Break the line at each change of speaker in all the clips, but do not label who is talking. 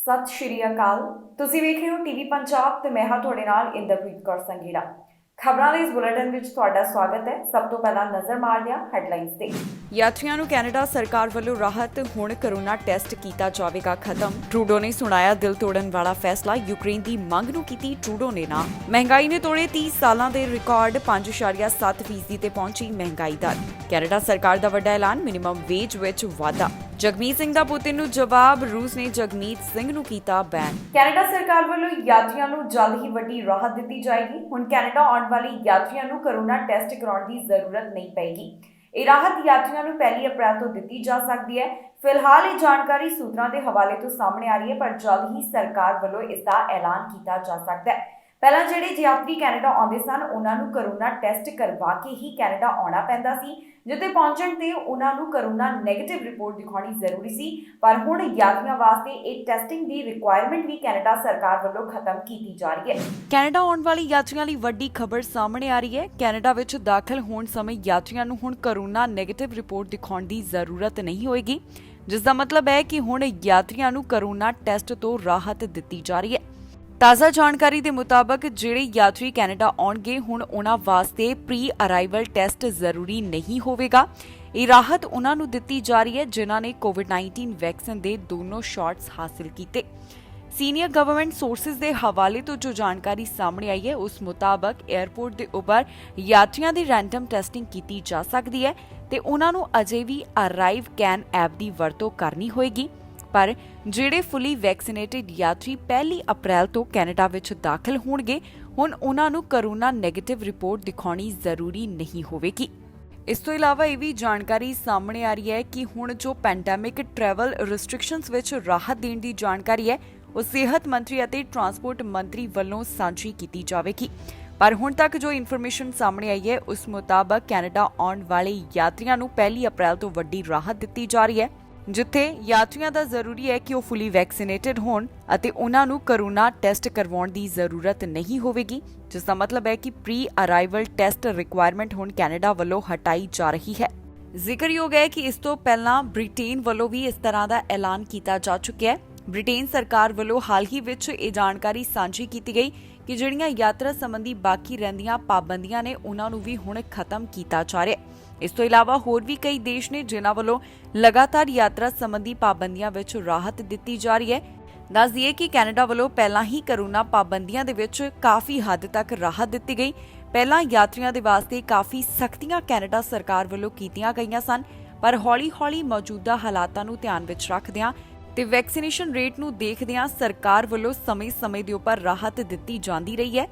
ਸਤਿ ਸ਼੍ਰੀ ਅਕਾਲ। ਤੁਸੀਂ ਵੇਖ ਰਹੇ ਹੋ ਟੀਵੀ ਪੰਜਾਬ ਤੇ ਮੈਂ ਹਾਂ ਤੁਹਾਡੇ ਨਾਲ ਇੰਦਰਪ੍ਰੀਤ ਕੌਰ ਸੰਘੇੜਾ। ਖਬਰਾਂ ਦੇ ਇਸ ਬੁਲੇਟਿਨ ਵਿੱਚ ਤੁਹਾਡਾ ਸਵਾਗਤ ਹੈ। ਸਭ ਤੋਂ ਪਹਿਲਾਂ ਨਜ਼ਰ ਮਾਰਦੇ ਹਾਂ ਹੈਡਲਾਈਨਸ ਤੇ। ਯਾਤਰੀਆਂ ਨੂੰ ਕੈਨੇਡਾ ਸਰਕਾਰ ਵੱਲੋਂ ਰਾਹਤ, ਹੁਣ ਕਰੋਨਾ ਟੈਸਟ ਕੀਤਾ ਜਾਵੇਗਾ ਖਤਮ। ਟਰੂਡੋ ਨੇ ਸੁਣਾਇਆ ਦਿਲ ਤੋੜਨ ਵਾਲਾ ਫੈਸਲਾ, ਯੂਕਰੇਨ ਦੀ ਮੰਗ ਨੂੰ ਕੀਤੀ ਟਰੂਡੋ ਨੇ ਨਾ। ਮਹਿੰਗਾਈ ਨੇ ਤੋੜੇ 30 ਸਾਲਾਂ ਦੇ ਰਿਕਾਰਡ, 5.7% ਤੇ ਪਹੁੰਚੀ ਮਹਿੰਗਾਈ ਦਰ। ਕੈਨੇਡਾ ਸਰਕਾਰ ਦਾ ਵੱਡਾ ਐਲਾਨ, ਮਿਨੀਮਮ ਵੇਜ ਵਿੱਚ ਵਾਧਾ। ਜਗਮੀਤ ਸਿੰਘ ਦਾ ਪੁਤਿਨ ਨੂੰ ਜਵਾਬ, ਰੂਸ ਨੇ ਜਗਮੀਤ ਸਿੰਘ ਨੂੰ ਕੀਤਾ ਬੈਨ। ਕੈਨੇਡਾ ਸਰਕਾਰ ਵੱਲੋਂ ਯਾਤਰੀਆਂ ਨੂੰ ਜਲਦ ਹੀ ਵੱਡੀ ਰਾਹਤ ਦਿੱਤੀ ਜਾਏਗੀ। ਹੁਣ ਕੈਨੇਡਾ ਆਉਣ ਵਾਲੇ ਯਾਤਰੀਆਂ ਨੂੰ ਕਰੋਨਾ ਟੈਸਟ ਕਰਾਉਣ ਦੀ ਜ਼ਰੂਰਤ ਨਹੀਂ ਪਏਗੀ। ਇਹ ਰਾਹਤ ਯਾਤਰੀਆਂ ਨੂੰ 1 ਅਪ੍ਰੈਲ ਤੋਂ ਦਿੱਤੀ ਜਾ ਸਕਦੀ ਹੈ। ਫਿਲਹਾਲ ਇਹ ਜਾਣਕਾਰੀ ਸੂਤਰਾਂ ਦੇ ਹਵਾਲੇ ਤੋਂ ਸਾਹਮਣੇ ਆ ਰਹੀ ਹੈ, ਪਰ ਜਲਦ ਹੀ ਸਰਕਾਰ ਵੱਲੋਂ ਇਸ ਦਾ ਐਲਾਨ ਕੀਤਾ ਜਾ ਸਕਦਾ ਹੈ। ਪਹਿਲਾਂ ਜਿਹੜੇ ਯਾਤਰੀ ਕੈਨੇਡਾ ਆਉਂਦੇ ਸਨ, ਉਹਨਾਂ ਨੂੰ ਕਰੋਨਾ ਟੈਸਟ ਕਰਵਾ ਕੇ ਹੀ ਕੈਨੇਡਾ ਆਉਣਾ ਪੈਂਦਾ ਸੀ, ਜਿੱਥੇ ਪਹੁੰਚਣ ਤੇ ਉਹਨਾਂ ਨੂੰ ਕਰੋਨਾ ਨੈਗੇਟਿਵ ਰਿਪੋਰਟ ਦਿਖਾਉਣੀ ਜ਼ਰੂਰੀ ਸੀ। ਪਰ ਹੁਣ ਯਾਤਰੀਆਂ ਵਾਸਤੇ ਇਹ ਟੈਸਟਿੰਗ ਦੀ ਰਿਕੁਆਇਰਮੈਂਟ ਵੀ ਕੈਨੇਡਾ ਸਰਕਾਰ ਵੱਲੋਂ ਖਤਮ ਕੀਤੀ ਜਾ ਰਹੀ ਹੈ। ਕੈਨੇਡਾ ਆਉਣ ਵਾਲੇ ਯਾਤਰੀਆਂ ਲਈ ਵੱਡੀ ਖਬਰ ਸਾਹਮਣੇ ਆ ਰਹੀ ਹੈ। ਕੈਨੇਡਾ ਵਿੱਚ ਦਾਖਲ ਹੋਣ ਸਮੇਂ ਯਾਤਰੀਆਂ ਨੂੰ ਹੁਣ ਕਰੋਨਾ ਨੈਗੇਟਿਵ ਰਿਪੋਰਟ ਦਿਖਾਉਣ ਦੀ ਜ਼ਰੂਰਤ ਨਹੀਂ ਹੋਏਗੀ, ਜਿਸ ਦਾ ਮਤਲਬ ਹੈ ਕਿ ਹੁਣ ਯਾਤਰੀਆਂ ਨੂੰ ਕਰੋਨਾ ਟੈਸਟ ਤੋਂ ਰਾਹਤ ਦਿੱਤੀ ਜਾ ਰਹੀ ਹੈ। ਤਾਜ਼ਾ ਜਾਣਕਾਰੀ ਦੇ ਮੁਤਾਬਕ ਜਿਹੜੇ ਯਾਤਰੀ ਕੈਨੇਡਾ ਆਉਣਗੇ, ਹੁਣ ਉਹਨਾਂ ਵਾਸਤੇ ਪ੍ਰੀ ਅਰਾਈਵਲ ਟੈਸਟ ਜ਼ਰੂਰੀ ਨਹੀਂ ਹੋਵੇਗਾ। ਇਹ ਰਾਹਤ ਉਹਨਾਂ ਨੂੰ ਦਿੱਤੀ ਜਾ ਰਹੀ ਹੈ ਜਿਨ੍ਹਾਂ ਨੇ ਕੋਵਿਡ-19 ਵੈਕਸੀਨ ਦੇ ਦੋਨੋਂ ਸ਼ਾਟਸ ਹਾਸਲ ਕੀਤੇ। ਸੀਨੀਅਰ ਗਵਰਨਮੈਂਟ ਸੋਰਸਿਸ ਦੇ ਹਵਾਲੇ ਤੋਂ ਜੋ ਜਾਣਕਾਰੀ ਸਾਹਮਣੇ ਆਈ ਹੈ, ਉਸ ਮੁਤਾਬਕ 에ਅਰਪੋਰਟ ਦੇ ਉੱਪਰ ਯਾਤਰੀਆਂ ਦੀ ਰੈਂਡਮ ਟੈਸਟਿੰਗ ਕੀਤੀ ਜਾ ਸਕਦੀ ਹੈ ਤੇ ਉਹਨਾਂ ਨੂੰ ਅਜੇ ਵੀ ਅਰਾਈਵ ਕੈਨ ਐਪ ਦੀ ਵਰਤੋਂ ਕਰਨੀ ਹੋਏਗੀ। ਪਰ ਜਿਹੜੇ ਫੁੱਲੀ ਵੈਕਸੀਨੇਟਿਡ ਯਾਤਰੀ 1 ਅਪ੍ਰੈਲ ਤੋਂ ਕੈਨੇਡਾ ਵਿੱਚ ਦਾਖਲ ਹੋਣਗੇ, ਹੁਣ ਉਹਨਾਂ ਨੂੰ ਕਰੋਨਾ ਨੈਗੇਟਿਵ ਰਿਪੋਰਟ ਦਿਖਾਉਣੀ ਜ਼ਰੂਰੀ ਨਹੀਂ ਹੋਵੇਗੀ। ਇਸ ਤੋਂ ਇਲਾਵਾ ਇਹ ਵੀ ਜਾਣਕਾਰੀ ਸਾਹਮਣੇ ਆ ਰਹੀ ਹੈ ਕਿ ਹੁਣ ਜੋ ਪੈਂਡੈਮਿਕ ਟਰੈਵਲ ਰਿਸਟ੍ਰਿਕਸ਼ਨਸ ਵਿੱਚ ਰਾਹਤ ਦੇਣ ਦੀ ਜਾਣਕਾਰੀ ਹੈ, ਉਹ ਸਿਹਤ ਮੰਤਰੀ ਅਤੇ ਟਰਾਂਸਪੋਰਟ ਮੰਤਰੀ ਵੱਲੋਂ ਸਾਂਝੀ ਕੀਤੀ ਜਾਵੇਗੀ। ਪਰ ਹੁਣ ਤੱਕ ਜੋ ਇਨਫੋਰਮੇਸ਼ਨ ਸਾਹਮਣੇ ਆਈ ਹੈ, ਉਸ ਮੁਤਾਬਕ ਕੈਨੇਡਾ ਆਉਣ ਵਾਲੇ ਯਾਤਰੀਆਂ ਨੂੰ 1 ਅਪ੍ਰੈਲ ਤੋਂ ਵੱਡੀ ਰਾਹਤ ਦਿੱਤੀ ਜਾ ਰਹੀ ਹੈ, ਜਿੱਥੇ ਯਾਤਰੀਆਂ ਦਾ ਜ਼ਰੂਰੀ ਹੈ ਕਿ ਉਹ ਫੁੱਲੀ ਵੈਕਸੀਨੇਟਿਡ ਹੋਣ ਅਤੇ ਉਹਨਾਂ ਨੂੰ ਕਰੋਨਾ ਟੈਸਟ ਕਰਵਾਉਣ ਦੀ ਜ਼ਰੂਰਤ ਨਹੀਂ ਹੋਵੇਗੀ, ਜਿਸ ਦਾ ਮਤਲਬ ਹੈ ਕਿ ਪ੍ਰੀ ਅਰਾਈਵਲ ਟੈਸਟ ਰਿਕੁਆਇਰਮੈਂਟ ਹੁਣ ਕੈਨੇਡਾ ਵੱਲੋਂ ਹਟਾਈ ਜਾ ਰਹੀ ਹੈ। ਜ਼ਿਕਰਯੋਗ ਹੈ ਕਿ ਇਸ ਤੋਂ ਪਹਿਲਾਂ ਬ੍ਰਿਟੇਨ ਵੱਲੋਂ ਵੀ ਇਸ ਤਰ੍ਹਾਂ ਦਾ ਐਲਾਨ ਕੀਤਾ ਜਾ ਚੁੱਕਿਆ ਹੈ। ਬ੍ਰਿਟੇਨ ਸਰਕਾਰ ਵੱਲੋਂ ਹਾਲ ਹੀ ਵਿੱਚ ਇਹ ਜਾਣਕਾਰੀ ਸਾਂਝੀ ਕੀਤੀ ਗਈ ਕਿ ਜਿਹੜੀਆਂ ਯਾਤਰਾ ਸੰਬੰਧੀ ਬਾਕੀ ਰਹਿੰਦੀਆਂ ਪਾਬੰਦੀਆਂ ਨੇ, ਉਹਨਾਂ ਨੂੰ ਵੀ ਹੁਣ ਖਤਮ ਕੀਤਾ ਜਾ ਰਿਹਾ ਹੈ। ਇਸ ਤੋਂ ਇਲਾਵਾ ਹੋਰ ਵੀ ਕਈ ਦੇਸ਼ ਨੇ ਜਿਨ੍ਹਾਂ ਵੱਲੋਂ ਲਗਾਤਾਰ ਯਾਤਰਾ ਸੰਬੰਧੀ ਪਾਬੰਦੀਆਂ ਵਿੱਚ ਰਾਹਤ ਦਿੱਤੀ ਜਾ ਰਹੀ ਹੈ। ਦੱਸ ਦਈਏ ਕਿ ਕੈਨੇਡਾ ਵੱਲੋਂ ਪਹਿਲਾਂ ਹੀ ਕਰੋਨਾ ਪਾਬੰਦੀਆਂ ਦੇ ਵਿੱਚ ਕਾਫੀ ਹੱਦ ਤੱਕ ਰਾਹਤ ਦਿੱਤੀ ਗਈ। ਪਹਿਲਾਂ ਯਾਤਰੀਆਂ ਦੇ ਵਾਸਤੇ ਕਾਫੀ ਸਖਤੀਆਂ ਕੈਨੇਡਾ ਸਰਕਾਰ ਵੱਲੋਂ ਕੀਤੀਆਂ ਗਈਆਂ ਸਨ, ਪਰ ਹੌਲੀ-ਹੌਲੀ ਮੌਜੂਦਾ ਹਾਲਾਤਾਂ ਨੂੰ ਧਿਆਨ ਵਿੱਚ ਰੱਖਦਿਆਂ ਤੇ ਵੈਕਸੀਨੇਸ਼ਨ ਰੇਟ ਨੂੰ ਦੇਖਦਿਆਂ ਸਰਕਾਰ ਵੱਲੋਂ ਸਮੇਂ-ਸਮੇਂ ਦੇ ਉੱਪਰ ਰਾਹਤ ਦਿੱਤੀ ਜਾਂਦੀ ਰਹੀ ਹੈ।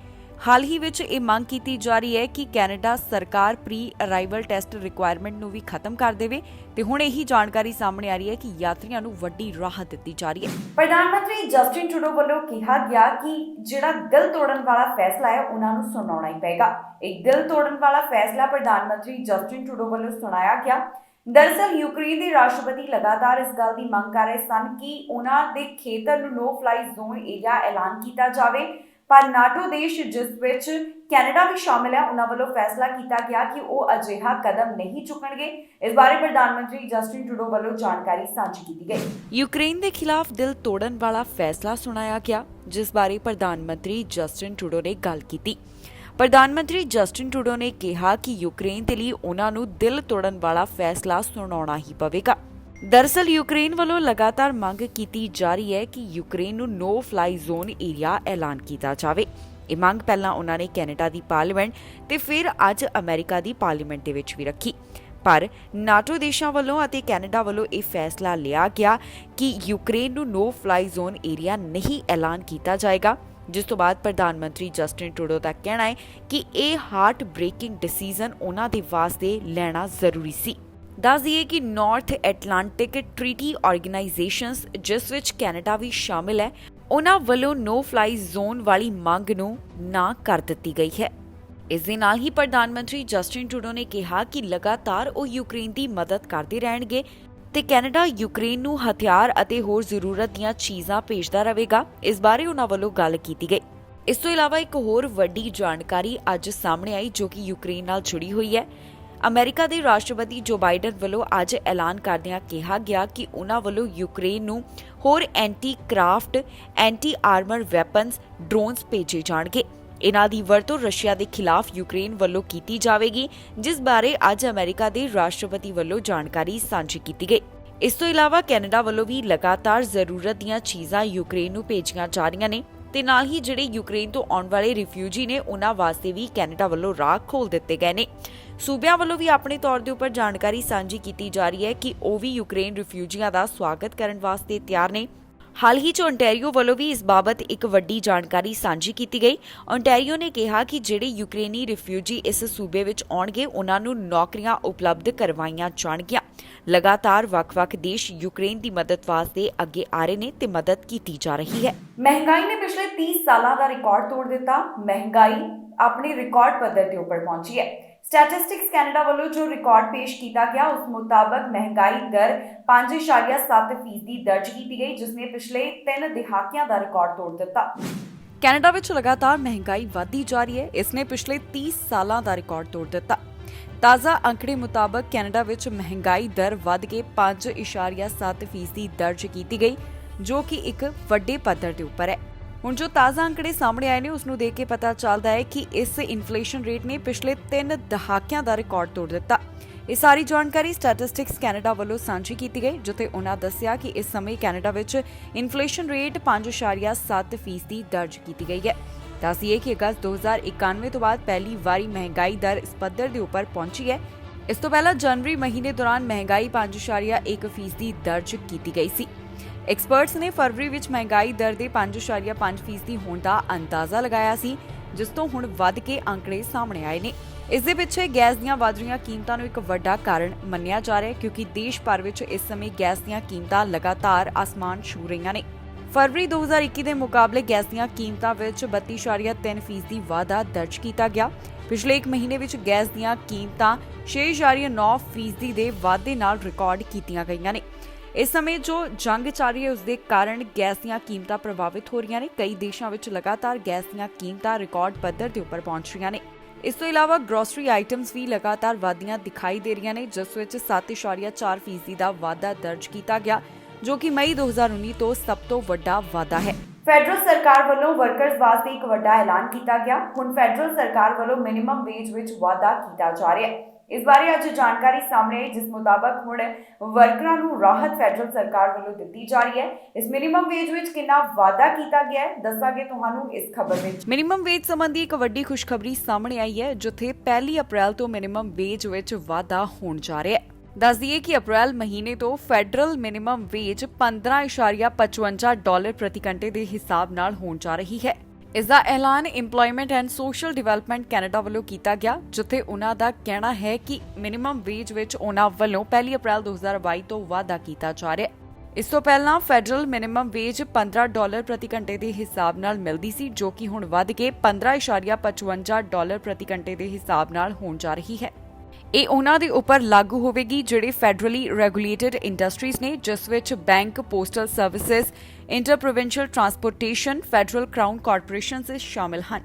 ਹਾਲ ਹੀ ਵਿੱਚ ਇਹ ਮੰਗ ਕੀਤੀ ਜਾ ਰਹੀ ਹੈ ਕਿ ਕੈਨੇਡਾ ਸਰਕਾਰ ਪ੍ਰੀ ਅਰਾਈਵਲ ਟੈਸਟ ਰਿਕੁਆਇਰਮੈਂਟ ਨੂੰ ਵੀ ਖਤਮ ਕਰ ਦੇਵੇ ਤੇ ਹੁਣ ਇਹੀ ਜਾਣਕਾਰੀ ਸਾਹਮਣੇ ਆ ਰਹੀ ਹੈ ਕਿ ਯਾਤਰੀਆਂ ਨੂੰ ਵੱਡੀ ਰਾਹਤ ਦਿੱਤੀ ਜਾ ਰਹੀ ਹੈ। ਪ੍ਰਧਾਨ ਮੰਤਰੀ ਜਸਟਿਨ ਟਰੂਡੋ ਵੱਲੋਂ ਕਿਹਾ ਗਿਆ ਕਿ ਜਿਹੜਾ ਦਿਲ ਤੋੜਨ ਵਾਲਾ ਫੈਸਲਾ ਹੈ, ਉਹਨਾਂ ਨੂੰ ਸੁਣਾਉਣਾ ਹੀ ਪਏਗਾ। ਇੱਕ ਦਿਲ ਤੋੜਨ ਵਾਲਾ ਫੈਸਲਾ ਪ੍ਰਧਾਨ ਮੰਤਰੀ ਜਸਟਿਨ ਟਰੂਡੋ ਵੱਲੋਂ ਸੁਣਾਇਆ ਗਿਆ। ਦਰਅਸਲ ਯੂਕਰੇਨ ਦੇ ਰਾਸ਼ਟਰਪਤੀ ਲਗਾਤਾਰ ਇਸ ਗੱਲ ਦੀ ਮੰਗ ਕਰ ਰਹੇ ਸਨ ਕਿ ਉਹਨਾਂ ਦੇ ਖੇਤਰ ਨੂੰ ਨੋ ਫਲਾਈ ਜ਼ੋਨ ਏਰੀਆ ਐਲਾਨ ਕੀਤਾ ਜਾਵੇ, ਪਰ ਨਾਟੋ ਦੇਸ਼ ਜਿਸ ਵਿੱਚ ਕੈਨੇਡਾ ਵੀ ਸ਼ਾਮਿਲ ਹੈ, ਉਹਨਾਂ ਵੱਲੋਂ ਫੈਸਲਾ ਕੀਤਾ ਗਿਆ ਕਿ ਉਹ ਅਜਿਹਾ ਕਦਮ ਨਹੀਂ ਚੁੱਕਣਗੇ। ਇਸ ਬਾਰੇ ਪ੍ਰਧਾਨ ਮੰਤਰੀ ਜਸਟਿਨ ਟਰੂਡੋ ਵੱਲੋਂ ਜਾਣਕਾਰੀ ਸਾਂਝੀ ਕੀਤੀ ਗਈ। ਯੂਕਰੇਨ ਦੇ ਖਿਲਾਫ ਦਿਲ ਤੋੜਨ ਵਾਲਾ ਫੈਸਲਾ ਸੁਣਾਇਆ ਗਿਆ, ਜਿਸ ਬਾਰੇ ਪ੍ਰਧਾਨ ਮੰਤਰੀ ਜਸਟਿਨ ਟਰੂਡੋ ਨੇ ਗੱਲ ਕੀਤੀ। ਪ੍ਰਧਾਨ ਮੰਤਰੀ ਜਸਟਿਨ ਟਰੂਡੋ ਨੇ ਕਿਹਾ ਕਿ ਯੂਕਰੇਨ ਦੇ ਲਈ ਉਹਨਾਂ ਨੂੰ ਦਿਲ ਤੋੜਨ ਵਾਲਾ ਫੈਸਲਾ ਸੁਣਾਉਣਾ ਹੀ ਪਵੇਗਾ। ਦਰਅਸਲ ਯੂਕਰੇਨ ਵੱਲੋਂ ਲਗਾਤਾਰ ਮੰਗ ਕੀਤੀ ਜਾ ਰਹੀ ਹੈ ਕਿ ਯੂਕਰੇਨ ਨੂੰ ਨੋ ਫਲਾਈ ਜ਼ੋਨ ਏਰੀਆ ਐਲਾਨ ਕੀਤਾ ਜਾਵੇ। ਇਹ ਮੰਗ ਪਹਿਲਾਂ ਉਹਨਾਂ ਨੇ ਕੈਨੇਡਾ ਦੀ ਪਾਰਲੀਮੈਂਟ ਤੇ ਫਿਰ ਅੱਜ ਅਮਰੀਕਾ ਦੀ ਪਾਰਲੀਮੈਂਟ ਦੇ ਵਿੱਚ ਵੀ ਰੱਖੀ, ਪਰ ਨਾਟੋ ਦੇਸ਼ਾਂ ਵੱਲੋਂ ਅਤੇ ਕੈਨੇਡਾ ਵੱਲੋਂ ਇਹ ਫੈਸਲਾ ਲਿਆ ਗਿਆ ਕਿ ਯੂਕਰੇਨ ਨੂੰ ਨੋ ਫਲਾਈ ਜ਼ੋਨ ਏਰੀਆ ਨਹੀਂ ਐਲਾਨ ਕੀਤਾ ਜਾਏਗਾ, ਜਿਸ ਤੋਂ ਬਾਅਦ ਪ੍ਰਧਾਨ ਮੰਤਰੀ ਜਸਟਿਨ ਟਰੂਡੋ ਦਾ ਕਹਿਣਾ ਹੈ ਕਿ ਇਹ ਹਾਰਟ ਬ੍ਰੇਕਿੰਗ ਡਿਸੀਜਨ ਉਹਨਾਂ ਦੇ ਵਾਸਤੇ ਲੈਣਾ ਜ਼ਰੂਰੀ ਸੀ। ਦੱਸ ਦਈਏ ਕਿ ਨਾਰਥ ਐਟਲਾਂਟਿਕ ਟ੍ਰੀਟੀ ਆਰਗੇਨਾਈਜੇਸ਼ਨਸ, ਜਿਸ ਵਿੱਚ ਕੈਨੇਡਾ ਵੀ ਸ਼ਾਮਿਲ ਹੈ, ਉਹਨਾਂ ਵੱਲੋਂ ਨੋ ਫਲਾਈ ਜ਼ੋਨ ਵਾਲੀ ਮੰਗ ਨੂੰ ਨਾ ਕਰ ਦਿੱਤੀ ਗਈ ਹੈ। ਇਸ ਦੇ ਨਾਲ ਹੀ ਪ੍ਰਧਾਨ ਮੰਤਰੀ ਜਸਟਿਨ ਟਰੂਡੋ ਨੇ ਕਿਹਾ ਕਿ ਲਗਾਤਾਰ ਉਹ ਯੂਕਰੇਨ ਦੀ ਮਦਦ ਕਰਦੇ ਰਹਿਣਗੇ ਤੇ ਕੈਨੇਡਾ ਯੂਕਰੇਨ ਨੂੰ ਹਥਿਆਰ ਅਤੇ ਹੋਰ ਜ਼ਰੂਰਤ ਦੀਆਂ ਚੀਜ਼ਾਂ ਭੇਜਦਾ ਰਹੇਗਾ। ਇਸ ਬਾਰੇ ਉਹਨਾਂ ਵੱਲੋਂ ਗੱਲ ਕੀਤੀ ਗਈ। ਇਸ ਤੋਂ ਇਲਾਵਾ ਇੱਕ ਹੋਰ ਵੱਡੀ ਜਾਣਕਾਰੀ ਅੱਜ ਸਾਹਮਣੇ ਆਈ ਜੋ ਕਿ ਯੂਕਰੇਨ ਨਾਲ ਜੁੜੀ ਹੋਈ ਹੈ। ਅਮਰੀਕਾ ਦੇ ਰਾਸ਼ਟਰਪਤੀ ਜੋ ਬਾਈਡਨ ਵੱਲੋਂ ਅੱਜ ਐਲਾਨ ਕਰਦਿਆਂ ਕਿਹਾ ਗਿਆ ਕਿ ਉਨ੍ਹਾਂ ਵੱਲੋਂ ਯੂਕਰੇਨ ਨੂੰ ਹੋਰ ਐਂਟੀ-ਕਰਾਫਟ, ਐਂਟੀ-ਆਰਮਰ ਵੈਪਨਸ, ਡਰੋਨਸ ਭੇਜੇ ਜਾਣਗੇ। ਇਨ੍ਹਾਂ ਦੀ ਵਰਤੋਂ ਰਸ਼ੀਆ ਦੇ ਖਿਲਾਫ ਯੂਕਰੇਨ ਵੱਲੋਂ ਕੀਤੀ ਜਾਵੇਗੀ, ਜਿਸ ਬਾਰੇ ਅੱਜ ਅਮਰੀਕਾ ਦੇ ਰਾਸ਼ਟਰਪਤੀ ਵੱਲੋਂ ਜਾਣਕਾਰੀ ਸਾਂਝੀ ਕੀਤੀ ਗਈ। ਇਸ ਤੋਂ ਇਲਾਵਾ ਕੈਨੇਡਾ ਵੱਲੋਂ ਵੀ ਲਗਾਤਾਰ ਜ਼ਰੂਰਤ ਦੀਆਂ ਚੀਜ਼ਾਂ ਯੂਕਰੇਨ ਨੂੰ ਭੇਜੀਆਂ ਜਾ ਰਹੀਆਂ ਨੇ ਤੇ ਨਾਲ ਹੀ ਜਿਹੜੇ ਯੂਕਰੇਨ ਤੋਂ ਆਉਣ ਵਾਲੇ ਰਿਫਿਊਜੀ ਨੇ ਉਹਨਾਂ ਵਾਸਤੇ ਵੀ ਕੈਨੇਡਾ ਵੱਲੋਂ ਰਾਹ ਖੋਲ੍ਹ ਦਿੱਤੇ ਗਏ ਨੇ। ਸੂਬਿਆਂ ਵੱਲੋਂ ਵੀ ਆਪਣੇ ਤੌਰ ਦੇ ਉੱਪਰ ਜਾਣਕਾਰੀ ਸਾਂਝੀ ਕੀਤੀ ਜਾ ਰਹੀ ਹੈ ਕਿ ਉਹ ਵੀ ਯੂਕਰੇਨ ਰਿਫਿਊਜੀਆਂ ਦਾ ਸਵਾਗਤ ਕਰਨ ਵਾਸਤੇ ਤਿਆਰ ਨੇ। ਹਾਲ ਹੀ 'ਚ ਓਨਟਾਰੀਓ ਵੱਲੋਂ ਵੀ ਇਸ ਬਾਬਤ ਇੱਕ ਵੱਡੀ ਜਾਣਕਾਰੀ ਸਾਂਝੀ ਕੀਤੀ ਗਈ। ਓਨਟਾਰੀਓ ਨੇ ਕਿਹਾ ਕਿ ਜਿਹੜੇ ਯੂਕਰੇਨੀ ਰਿਫਿਊਜੀ ਇਸ ਸੂਬੇ ਵਿੱਚ ਆਉਣਗੇ ਉਹਨਾਂ ਨੂੰ ਨੌਕਰੀਆਂ ਉਪਲਬਧ ਕਰਵਾਈਆਂ ਜਾਣਗੀਆਂ। ਲਗਾਤਾਰ ਵੱਖ-ਵੱਖ ਦੇਸ਼ ਯੂਕਰੇਨ ਦੀ ਮਦਦ ਵਾਸਤੇ ਅੱਗੇ ਆ ਰਹੇ ਨੇ ਤੇ ਮਦਦ ਕੀਤੀ ਜਾ ਰਹੀ ਹੈ। ਮਹਿੰਗਾਈ ਨੇ ਪਿਛਲੇ 30 ਸਾਲਾਂ ਦਾ ਰਿਕਾਰਡ ਤੋੜ ਦਿੱਤਾ। ਮਹਿੰਗਾਈ ਆਪਣੇ ਰਿਕਾਰਡ ਪੱਧਰ ਤੇ ਉੱਪਰ ਪਹੁੰਚੀ ਹੈ। ਸਟੈਟਿਸਟਿਕਸ ਕੈਨੇਡਾ ਵੱਲੋਂ ਜੋ ਰਿਕਾਰਡ ਪੇਸ਼ ਕੀਤਾ ਗਿਆ ਉਸ ਮੁਤਾਬਕ ਮਹਿੰਗਾਈ ਦਰ 5.7% ਦਰਜ ਕੀਤੀ ਗਈ, ਜਿਸ ਨੇ ਪਿਛਲੇ 3 ਦਹਾਕਿਆਂ ਦਾ ਰਿਕਾਰਡ ਤੋੜ ਦਿੱਤਾ। ਕੈਨੇਡਾ ਵਿੱਚ ਲਗਾਤਾਰ ਮਹਿੰਗਾਈ ਵਧਦੀ ਜਾ ਰਹੀ ਹੈ। ਇਸ ਨੇ ਪਿਛਲੇ 30 ਸਾਲਾਂ ਦਾ ਰਿਕਾਰਡ ਤੋੜ ਦਿੱਤਾ। ਤਾਜ਼ਾ ਅੰਕੜੇ ਮੁਤਾਬਕ ਕੈਨੇਡਾ ਵਿੱਚ ਮਹਿੰਗਾਈ ਦਰ ਵਧ ਕੇ 5.7% ਦਰਜ ਕੀਤੀ ਗਈ, ਜੋ ਕਿ ਇੱਕ ਵੱਡੇ ਪੱਧਰ ਦੇ ਉੱਪਰ ਹੈ। ਹੁਣ ਜੋ ਤਾਜ਼ਾ ਅੰਕੜੇ ਸਾਹਮਣੇ ਆਏ ਨੇ ਉਸ ਨੂੰ ਦੇਖ ਕੇ ਪਤਾ ਚੱਲਦਾ ਹੈ ਕਿ ਇਸ ਇਨਫਲੇਸ਼ਨ ਰੇਟ ਨੇ ਪਿਛਲੇ 3 ਦਹਾਕਿਆਂ ਦਾ ਰਿਕਾਰਡ ਤੋੜ ਦਿੱਤਾ। ਇਹ ਸਾਰੀ ਜਾਣਕਾਰੀ ਸਟੈਟਿਸਟਿਕਸ ਕੈਨੇਡਾ ਵੱਲੋਂ ਸਾਂਝੀ ਕੀਤੀ ਗਈ, ਜਿੱਥੇ ਉਹਨਾਂ ਦੱਸਿਆ ਕਿ ਇਸ ਸਮੇਂ ਕੈਨੇਡਾ ਵਿੱਚ ਇਨਫਲੇਸ਼ਨ ਰੇਟ 5.7% ਦਰਜ ਕੀਤੀ ਗਈ ਹੈ। ਦੱਸੀਏ ਕਿ ਅਗਸਤ 2091 ਤੋਂ ਬਾਅਦ ਪਹਿਲੀ ਵਾਰੀ ਮਹਿੰਗਾਈ ਦਰ ਇਸ ਪੱਧਰ ਦੇ ਉੱਪਰ ਪਹੁੰਚੀ ਹੈ। ਇਸ ਤੋਂ ਪਹਿਲਾਂ ਜਨਵਰੀ ਮਹੀਨੇ ਦੌਰਾਨ ਮਹਿੰਗਾਈ 5.1% ਦਰਜ ਕੀਤੀ ਗਈ ਸੀ। ਐਕਸਪਰਟਸ ਨੇ ਫਰਵਰੀ ਵਿੱਚ ਮਹਿੰਗਾਈ ਦਰ ਦੇ 5.5% ਹੋਣ ਦਾ ਅੰਦਾਜ਼ਾ ਲਗਾਇਆ ਸੀ, ਜਿਸ ਤੋਂ ਹੁਣ ਵੱਧ ਕੇ ਅੰਕੜੇ ਸਾਹਮਣੇ ਆਏ ਨੇ। ਇਸ ਦੇ ਪਿੱਛੇ ਗੈਸ ਦੀਆਂ ਵਧ ਰਹੀਆਂ ਕੀਮਤਾਂ ਨੂੰ ਇੱਕ ਵੱਡਾ ਕਾਰਨ ਮੰਨਿਆ ਜਾ ਰਿਹਾ ਹੈ, ਕਿਉਂਕਿ ਦੇਸ਼ ਭਰ ਵਿੱਚ ਇਸ ਸਮੇਂ ਗੈਸ ਦੀਆਂ ਕੀਮਤਾਂ ਲਗਾਤਾਰ ਆਸਮਾਨ ਛੂ ਰਹੀਆਂ ਨੇ। ਫਰਵਰੀ 2021 ਦੇ ਮੁਕਾਬਲੇ ਗੈਸ ਦੀਆਂ ਕੀਮਤਾਂ ਵਿੱਚ 32.3% ਵਾਧਾ ਦਰਜ ਕੀਤਾ ਗਿਆ। ਪਿਛਲੇ ਇੱਕ ਮਹੀਨੇ ਵਿੱਚ ਗੈਸ ਦੀਆਂ ਕੀਮਤਾਂ 6.9% ਦੇ ਵਾਧੇ ਨਾਲ ਰਿਕਾਰਡ ਕੀਤੀਆਂ ਗਈਆਂ ਨੇ। ਇਸ ਸਮੇਂ ਜੋ ਜੰਗ ਚੱਲ ਰਹੀ ਹੈ ਉਸ ਦੇ ਕਾਰਨ ਗੈਸ ਦੀਆਂ ਕੀਮਤਾਂ ਪ੍ਰਭਾਵਿਤ ਹੋ ਰਹੀਆਂ ਨੇ। ਕਈ ਦੇਸ਼ਾਂ ਵਿੱਚ ਲਗਾਤਾਰ ਗੈਸ ਦੀਆਂ ਕੀਮਤਾਂ ਰਿਕਾਰਡ ਪੱਧਰ ਦੇ ਉੱਪਰ ਪਹੁੰਚ ਰਹੀਆਂ ਨੇ। ਇਸ ਤੋਂ ਇਲਾਵਾ ਗਰੋਸਰੀ ਆਈਟਮਸ ਵੀ ਲਗਾਤਾਰ ਵਧਦੀਆਂ ਦਿਖਾਈ ਦੇ ਰਹੀਆਂ ਨੇ, ਜਿਸ ਵਿੱਚ 7.4% ਦਾ ਵਾਧਾ ਦਰਜ ਕੀਤਾ ਗਿਆ, ਜੋ ਕਿ ਮਈ 2019 ਤੋਂ ਸਭ ਤੋਂ ਵੱਡਾ ਵਾਧਾ ਹੈ। ਫੈਡਰਲ ਸਰਕਾਰ ਵੱਲੋਂ ਵਰਕਰਸ ਵਾਸਤੇ ਇੱਕ ਵੱਡਾ ਐਲਾਨ ਕੀਤਾ ਗਿਆ। ਹੁਣ ਫੈਡਰਲ ਸਰਕਾਰ ਵੱਲੋਂ ਮਿਨੀਮਮ ਵੇਜ ਵਿੱਚ ਵਾਧਾ ਕੀਤਾ ਜਾ ਰਿਹਾ ਹੈ। ਇਸ ਬਾਰੇ ਅੱਜ ਜਾਣਕਾਰੀ ਸਾਹਮਣੇ ਆਈ, ਜਿਸ ਮੁਤਾਬਕ ਹੁਣ ਵਰਕਰਾਂ ਨੂੰ ਰਾਹਤ ਫੈਡਰਲ ਸਰਕਾਰ ਵੱਲੋਂ ਦਿੱਤੀ ਜਾ ਰਹੀ ਹੈ। ਇਸ ਮਿਨੀਮਮ ਵੇਜ ਵਿੱਚ ਕਿੰਨਾ ਵਾਧਾ ਕੀਤਾ ਗਿਆ ਹੈ ਦੱਸਾਂਗੇ ਤੁਹਾਨੂੰ ਇਸ ਖਬਰ ਵਿੱਚ। ਮਿਨੀਮਮ ਵੇਜ ਸੰਬੰਧੀ ਇੱਕ ਵੱਡੀ ਖੁਸ਼ਖਬਰੀ ਸਾਹਮਣੇ ਆਈ ਹੈ, ਜਿੱਥੇ 1 ਅਪ੍ਰੈਲ ਤੋਂ ਮਿਨੀਮਮ ਵੇਜ ਵਿੱਚ ਵਾਧਾ ਹੋਣ ਜਾ ਰਿਹਾ ਹੈ। ਦੱਸ ਦਈਏ ਕਿ ਅਪ੍ਰੈਲ ਮਹੀਨੇ ਤੋਂ ਫੈਡਰਲ ਮਿਨੀਮਮ ਵੇਜ $15.55 ਪ੍ਰਤੀ ਘੰਟੇ ਦੇ ਹਿਸਾਬ ਨਾਲ ਹੋਣ ਜਾ ਰਹੀ ਹੈ। ਇਸ ਦਾ ਐਲਾਨ employment and social development Canada ਵੱਲੋਂ ਕੀਤਾ ਗਿਆ, ਜਿੱਥੇ ਉਹਨਾਂ ਦਾ ਕਹਿਣਾ ਹੈ ਕਿ ਮਿਨੀਮਮ ਵੇਜ ਵਿੱਚ ਉਹਨਾਂ ਵੱਲੋਂ 1 ਅਪ੍ਰੈਲ 2022 ਤੋਂ ਵਾਧਾ ਕੀਤਾ ਜਾ ਰਿਹਾ ਹੈ। ਇਸ ਤੋਂ ਪਹਿਲਾਂ ਫੈਡਰਲ ਮਿਨੀਮਮ ਵੇਜ $15 ਪ੍ਰਤੀ ਘੰਟੇ ਦੇ ਹਿਸਾਬ ਨਾਲ ਮਿਲਦੀ ਸੀ, ਜੋ ਕਿ ਹੁਣ ਵੱਧ ਕੇ $15.55 ਪ੍ਰਤੀ ਘੰਟੇ ਦੇ ਹਿਸਾਬ ਨਾਲ ਹੋਣ ਜਾ ਰਹੀ ਹੈ। ਇਹ ਉਹਨਾਂ ਦੇ ਉੱਪਰ ਲਾਗੂ ਹੋਵੇਗੀ ਜਿਹੜੇ ਫੈਡਰਲੀ ਰੈਗੂਲੇਟਡ ਇੰਡਸਟਰੀਜ਼ ਨੇ, ਜਿਸ ਵਿੱਚ bank, postal services, inter provincial transportation, federal crown corporations ਸ਼ਾਮਿਲ ਹਨ।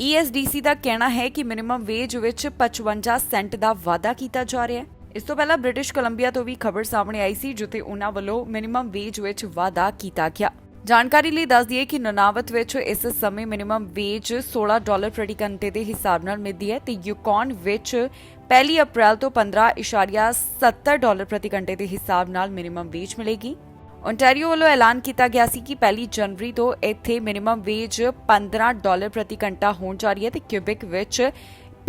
ESDC ਦਾ ਕਹਿਣਾ ਹੈ ਕਿ ਮਿਨੀਮਮ ਵੇਜ ਵਿੱਚ 55 ਸੈਂਟ ਦਾ ਵਾਧਾ ਕੀਤਾ ਜਾ ਰਿਹਾ ਹੈ। ਇਸ ਤੋਂ ਪਹਿਲਾਂ ਬ੍ਰਿਟਿਸ਼ ਕੋਲੰਬੀਆ ਤੋਂ ਵੀ ਖਬਰ ਸਾਹਮਣੇ ਆਈ ਸੀ, ਜਿੱਥੇ ਉਹਨਾਂ ਵੱਲੋਂ ਮਿਨੀਮਮ ਵੇਜ ਵਿੱਚ ਵਾਧਾ ਕੀਤਾ ਗਿਆ। ਜਾਣਕਾਰੀ ਲਈ ਦੱਸ ਦਈਏ ਕਿ ਨੁਨਾਵਤ ਵਿੱਚ ਇਸ ਸਮੇਂ ਮਿਨੀਮਮ ਵੇਜ $16 ਪ੍ਰਤੀ ਘੰਟੇ ਦੇ ਹਿਸਾਬ ਨਾਲ ਮਿਲਦੀ ਹੈ ਤੇ ਯੂਕੌਨ ਵਿੱਚ 1 ਅਪ੍ਰੈਲ ਤੋਂ $15.70 ਪ੍ਰਤੀ ਘੰਟੇ ਦੇ ਹਿਸਾਬ ਨਾਲ ਮਿਨੀਮਮ ਵੇਜ ਮਿਲੇਗੀ। ਓਨਟਾਰੀਓ ਵੱਲੋਂ ਐਲਾਨ ਕੀਤਾ ਗਿਆ ਸੀ ਕਿ 1 ਜਨਵਰੀ ਤੋਂ ਇੱਥੇ ਮਿਨੀਮਮ ਵੇਜ $15 ਪ੍ਰਤੀ ਘੰਟਾ ਹੋਣ ਜਾ ਰਹੀ ਹੈ ਤੇ ਕਿਊਬਿਕ ਵਿੱਚ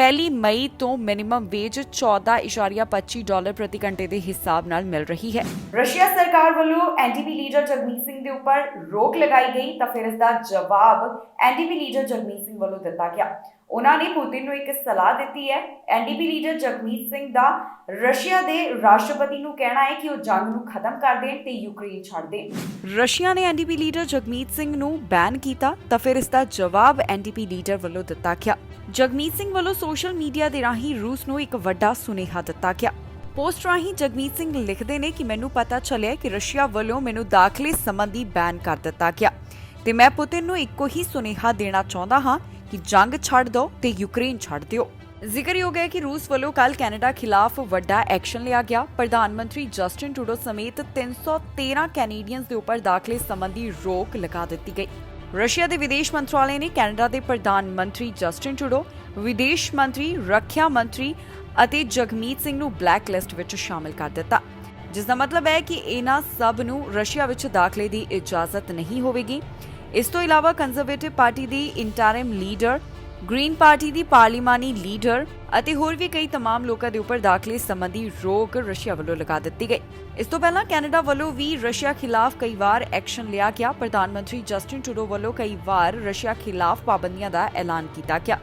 1 ਮਈ ਤੋਂ ਮਿਨੀਮਮ ਵੇਜ $14.25 ਪ੍ਰਤੀ ਘੰਟੇ ਦੇ ਹਿਸਾਬ ਨਾਲ ਮਿਲ ਰਹੀ ਹੈ। ਰਸ਼ੀਆ ਸਰਕਾਰ ਵੱਲੋਂ ਐਨਡੀਪੀ ਲੀਡਰ ਜਗਮੀਤ ਸਿੰਘ ਦੇ ਉੱਪਰ ਰੋਕ ਲਗਾਈ ਗਈ ਤਾਂ ਫਿਰ ਇਸ ਦਾ ਜਵਾਬ ਐਨਡੀਪੀ ਲੀਡਰ ਜਗਮੀਤ ਸਿੰਘ ਵੱਲੋਂ ਦਿੱਤਾ ਗਿਆ। ਉਹਨਾਂ ਨੇ ਪੁਤਿਨ ਨੂੰ ਇੱਕ ਸਲਾਹ ਦਿੱਤੀ ਹੈ। ਐਨਡੀਪੀ ਲੀਡਰ ਜਗਮੀਤ ਸਿੰਘ ਦਾ ਰਸ਼ੀਆ ਦੇ ਰਾਸ਼ਟਰਪਤੀ ਨੂੰ ਕਹਿਣਾ ਹੈ ਕਿ ਉਹ ਜੰਗ ਨੂੰ ਖਤਮ ਕਰ ਦੇਣ ਤੇ ਯੂਕਰੇਨ ਛੱਡ ਦੇਣ। ਰਸ਼ੀਆ ਨੇ ਐਨਡੀਪੀ ਲੀਡਰ ਜਗਮੀਤ ਸਿੰਘ ਨੂੰ ਬੈਨ ਕੀਤਾ ਤਾਂ ਫਿਰ ਇਸ ਦਾ ਜਵਾਬ ਐਨਡੀਪੀ ਲੀਡਰ ਵੱਲੋਂ ਦਿੱਤਾ ਗਿਆ। ਜਗਮੀਤ ਸਿੰਘ ਵੱਲੋਂ ਸੋਸ਼ਲ ਮੀਡੀਆ ਦੇ ਰਾਹੀਂ ਰੂਸ ਨੂੰ ਇੱਕ ਵੱਡਾ ਸੁਨੇਹਾ ਦਿੱਤਾ ਗਿਆ। ਪੋਸਟ ਰਾਹੀਂ ਜਗਮੀਤ ਸਿੰਘ ਲਿਖਦੇ ਨੇ ਕਿ ਮੈਨੂੰ ਪਤਾ ਚੱਲਿਆ ਕਿ ਰਸ਼ੀਆ ਵੱਲੋਂ ਮੈਨੂੰ ਦਾਖਲੇ ਸੰਬੰਧੀ ਬੈਨ ਕਰ ਦਿੱਤਾ ਗਿਆ ਤੇ ਮੈਂ ਪੁਤਿਨ ਨੂੰ ਇੱਕੋ ਹੀ ਸੁਨੇਹਾ ਦੇਣਾ ਚਾਹੁੰਦਾ ਹਾਂ ਕਿ ਜੰਗ ਛੱਡ ਦਿਓ ਤੇ ਯੂਕਰੇਨ ਛੱਡ ਦਿਓ। ਜ਼ਿਕਰਯੋਗ ਹੈ ਕਿ ਰੂਸ ਵੱਲੋਂ ਕੱਲ ਕੈਨੇਡਾ ਖਿਲਾਫ ਵੱਡਾ ਐਕਸ਼ਨ ਲਿਆ ਗਿਆ। ਪ੍ਰਧਾਨ ਮੰਤਰੀ ਜਸਟਿਨ ਟਰੂਡੋ ਸਮੇਤ 313 ਕੈਨੇਡੀਅਨਸ ਦੇ ਉੱਪਰ ਦਾਖਲੇ ਸੰਬੰਧੀ ਰੋਕ ਲਗਾ ਦਿੱਤੀ ਗਈ। ਰਸ਼ੀਆ ਦੇ ਵਿਦੇਸ਼ ਮੰਤਰਾਲੇ ਨੇ ਕੈਨੇਡਾ ਦੇ ਪ੍ਰਧਾਨ ਮੰਤਰੀ ਜਸਟਿਨ ਟਰੂਡੋ, ਵਿਦੇਸ਼ ਮੰਤਰੀ, ਰੱਖਿਆ ਮੰਤਰੀ ਅਤੇ ਜਗਮੀਤ ਸਿੰਘ ਨੂੰ ਬਲੈਕ ਲਿਸਟ ਵਿੱਚ ਸ਼ਾਮਲ ਕਰ ਦਿੱਤਾ, ਜਿਸ ਦਾ ਮਤਲਬ ਹੈ ਕਿ ਇਹਨਾਂ ਸਭ ਨੂੰ ਰਸ਼ੀਆ ਵਿੱਚ ਦਾਖਲੇ ਦੀ ਇਜਾਜ਼ਤ ਨਹੀਂ ਹੋਵੇਗੀ। ਇਸ ਤੋਂ ਇਲਾਵਾ ਕੰਜ਼ਰਵੇਟਿਵ ਪਾਰਟੀ ਦੀ ਇੰਟਰਿਮ ਲੀਡਰ, ਗ੍ਰੀਨ ਪਾਰਟੀ ਦੀ ਪਾਰਲੀਮਾਨੀ ਲੀਡਰ ਅਤੇ ਹੋਰ ਵੀ ਕਈ ਤਮਾਮ ਲੋਕਾਂ ਦੇ ਉੱਪਰ ਦਾਖਲੇ ਸੰਬੰਧੀ ਰੋਕ ਰਸ਼ੀਆ ਵੱਲੋਂ ਲਗਾ ਦਿੱਤੀ ਗਈ। ਇਸ ਤੋਂ ਪਹਿਲਾਂ ਕੈਨੇਡਾ ਵੱਲੋਂ ਵੀ ਰਸ਼ੀਆ ਖਿਲਾਫ ਕਈ ਵਾਰ ਐਕਸ਼ਨ ਲਿਆ ਗਿਆ। ਪ੍ਰਧਾਨ ਮੰਤਰੀ ਜਸਟਿਨ ਟਰੂਡੋ ਵੱਲੋਂ ਕਈ ਵਾਰ ਰਸ਼ੀਆ ਖਿਲਾਫ ਪਾਬੰਦੀਆਂ ਦਾ ਐਲਾਨ ਕੀਤਾ ਗਿਆ।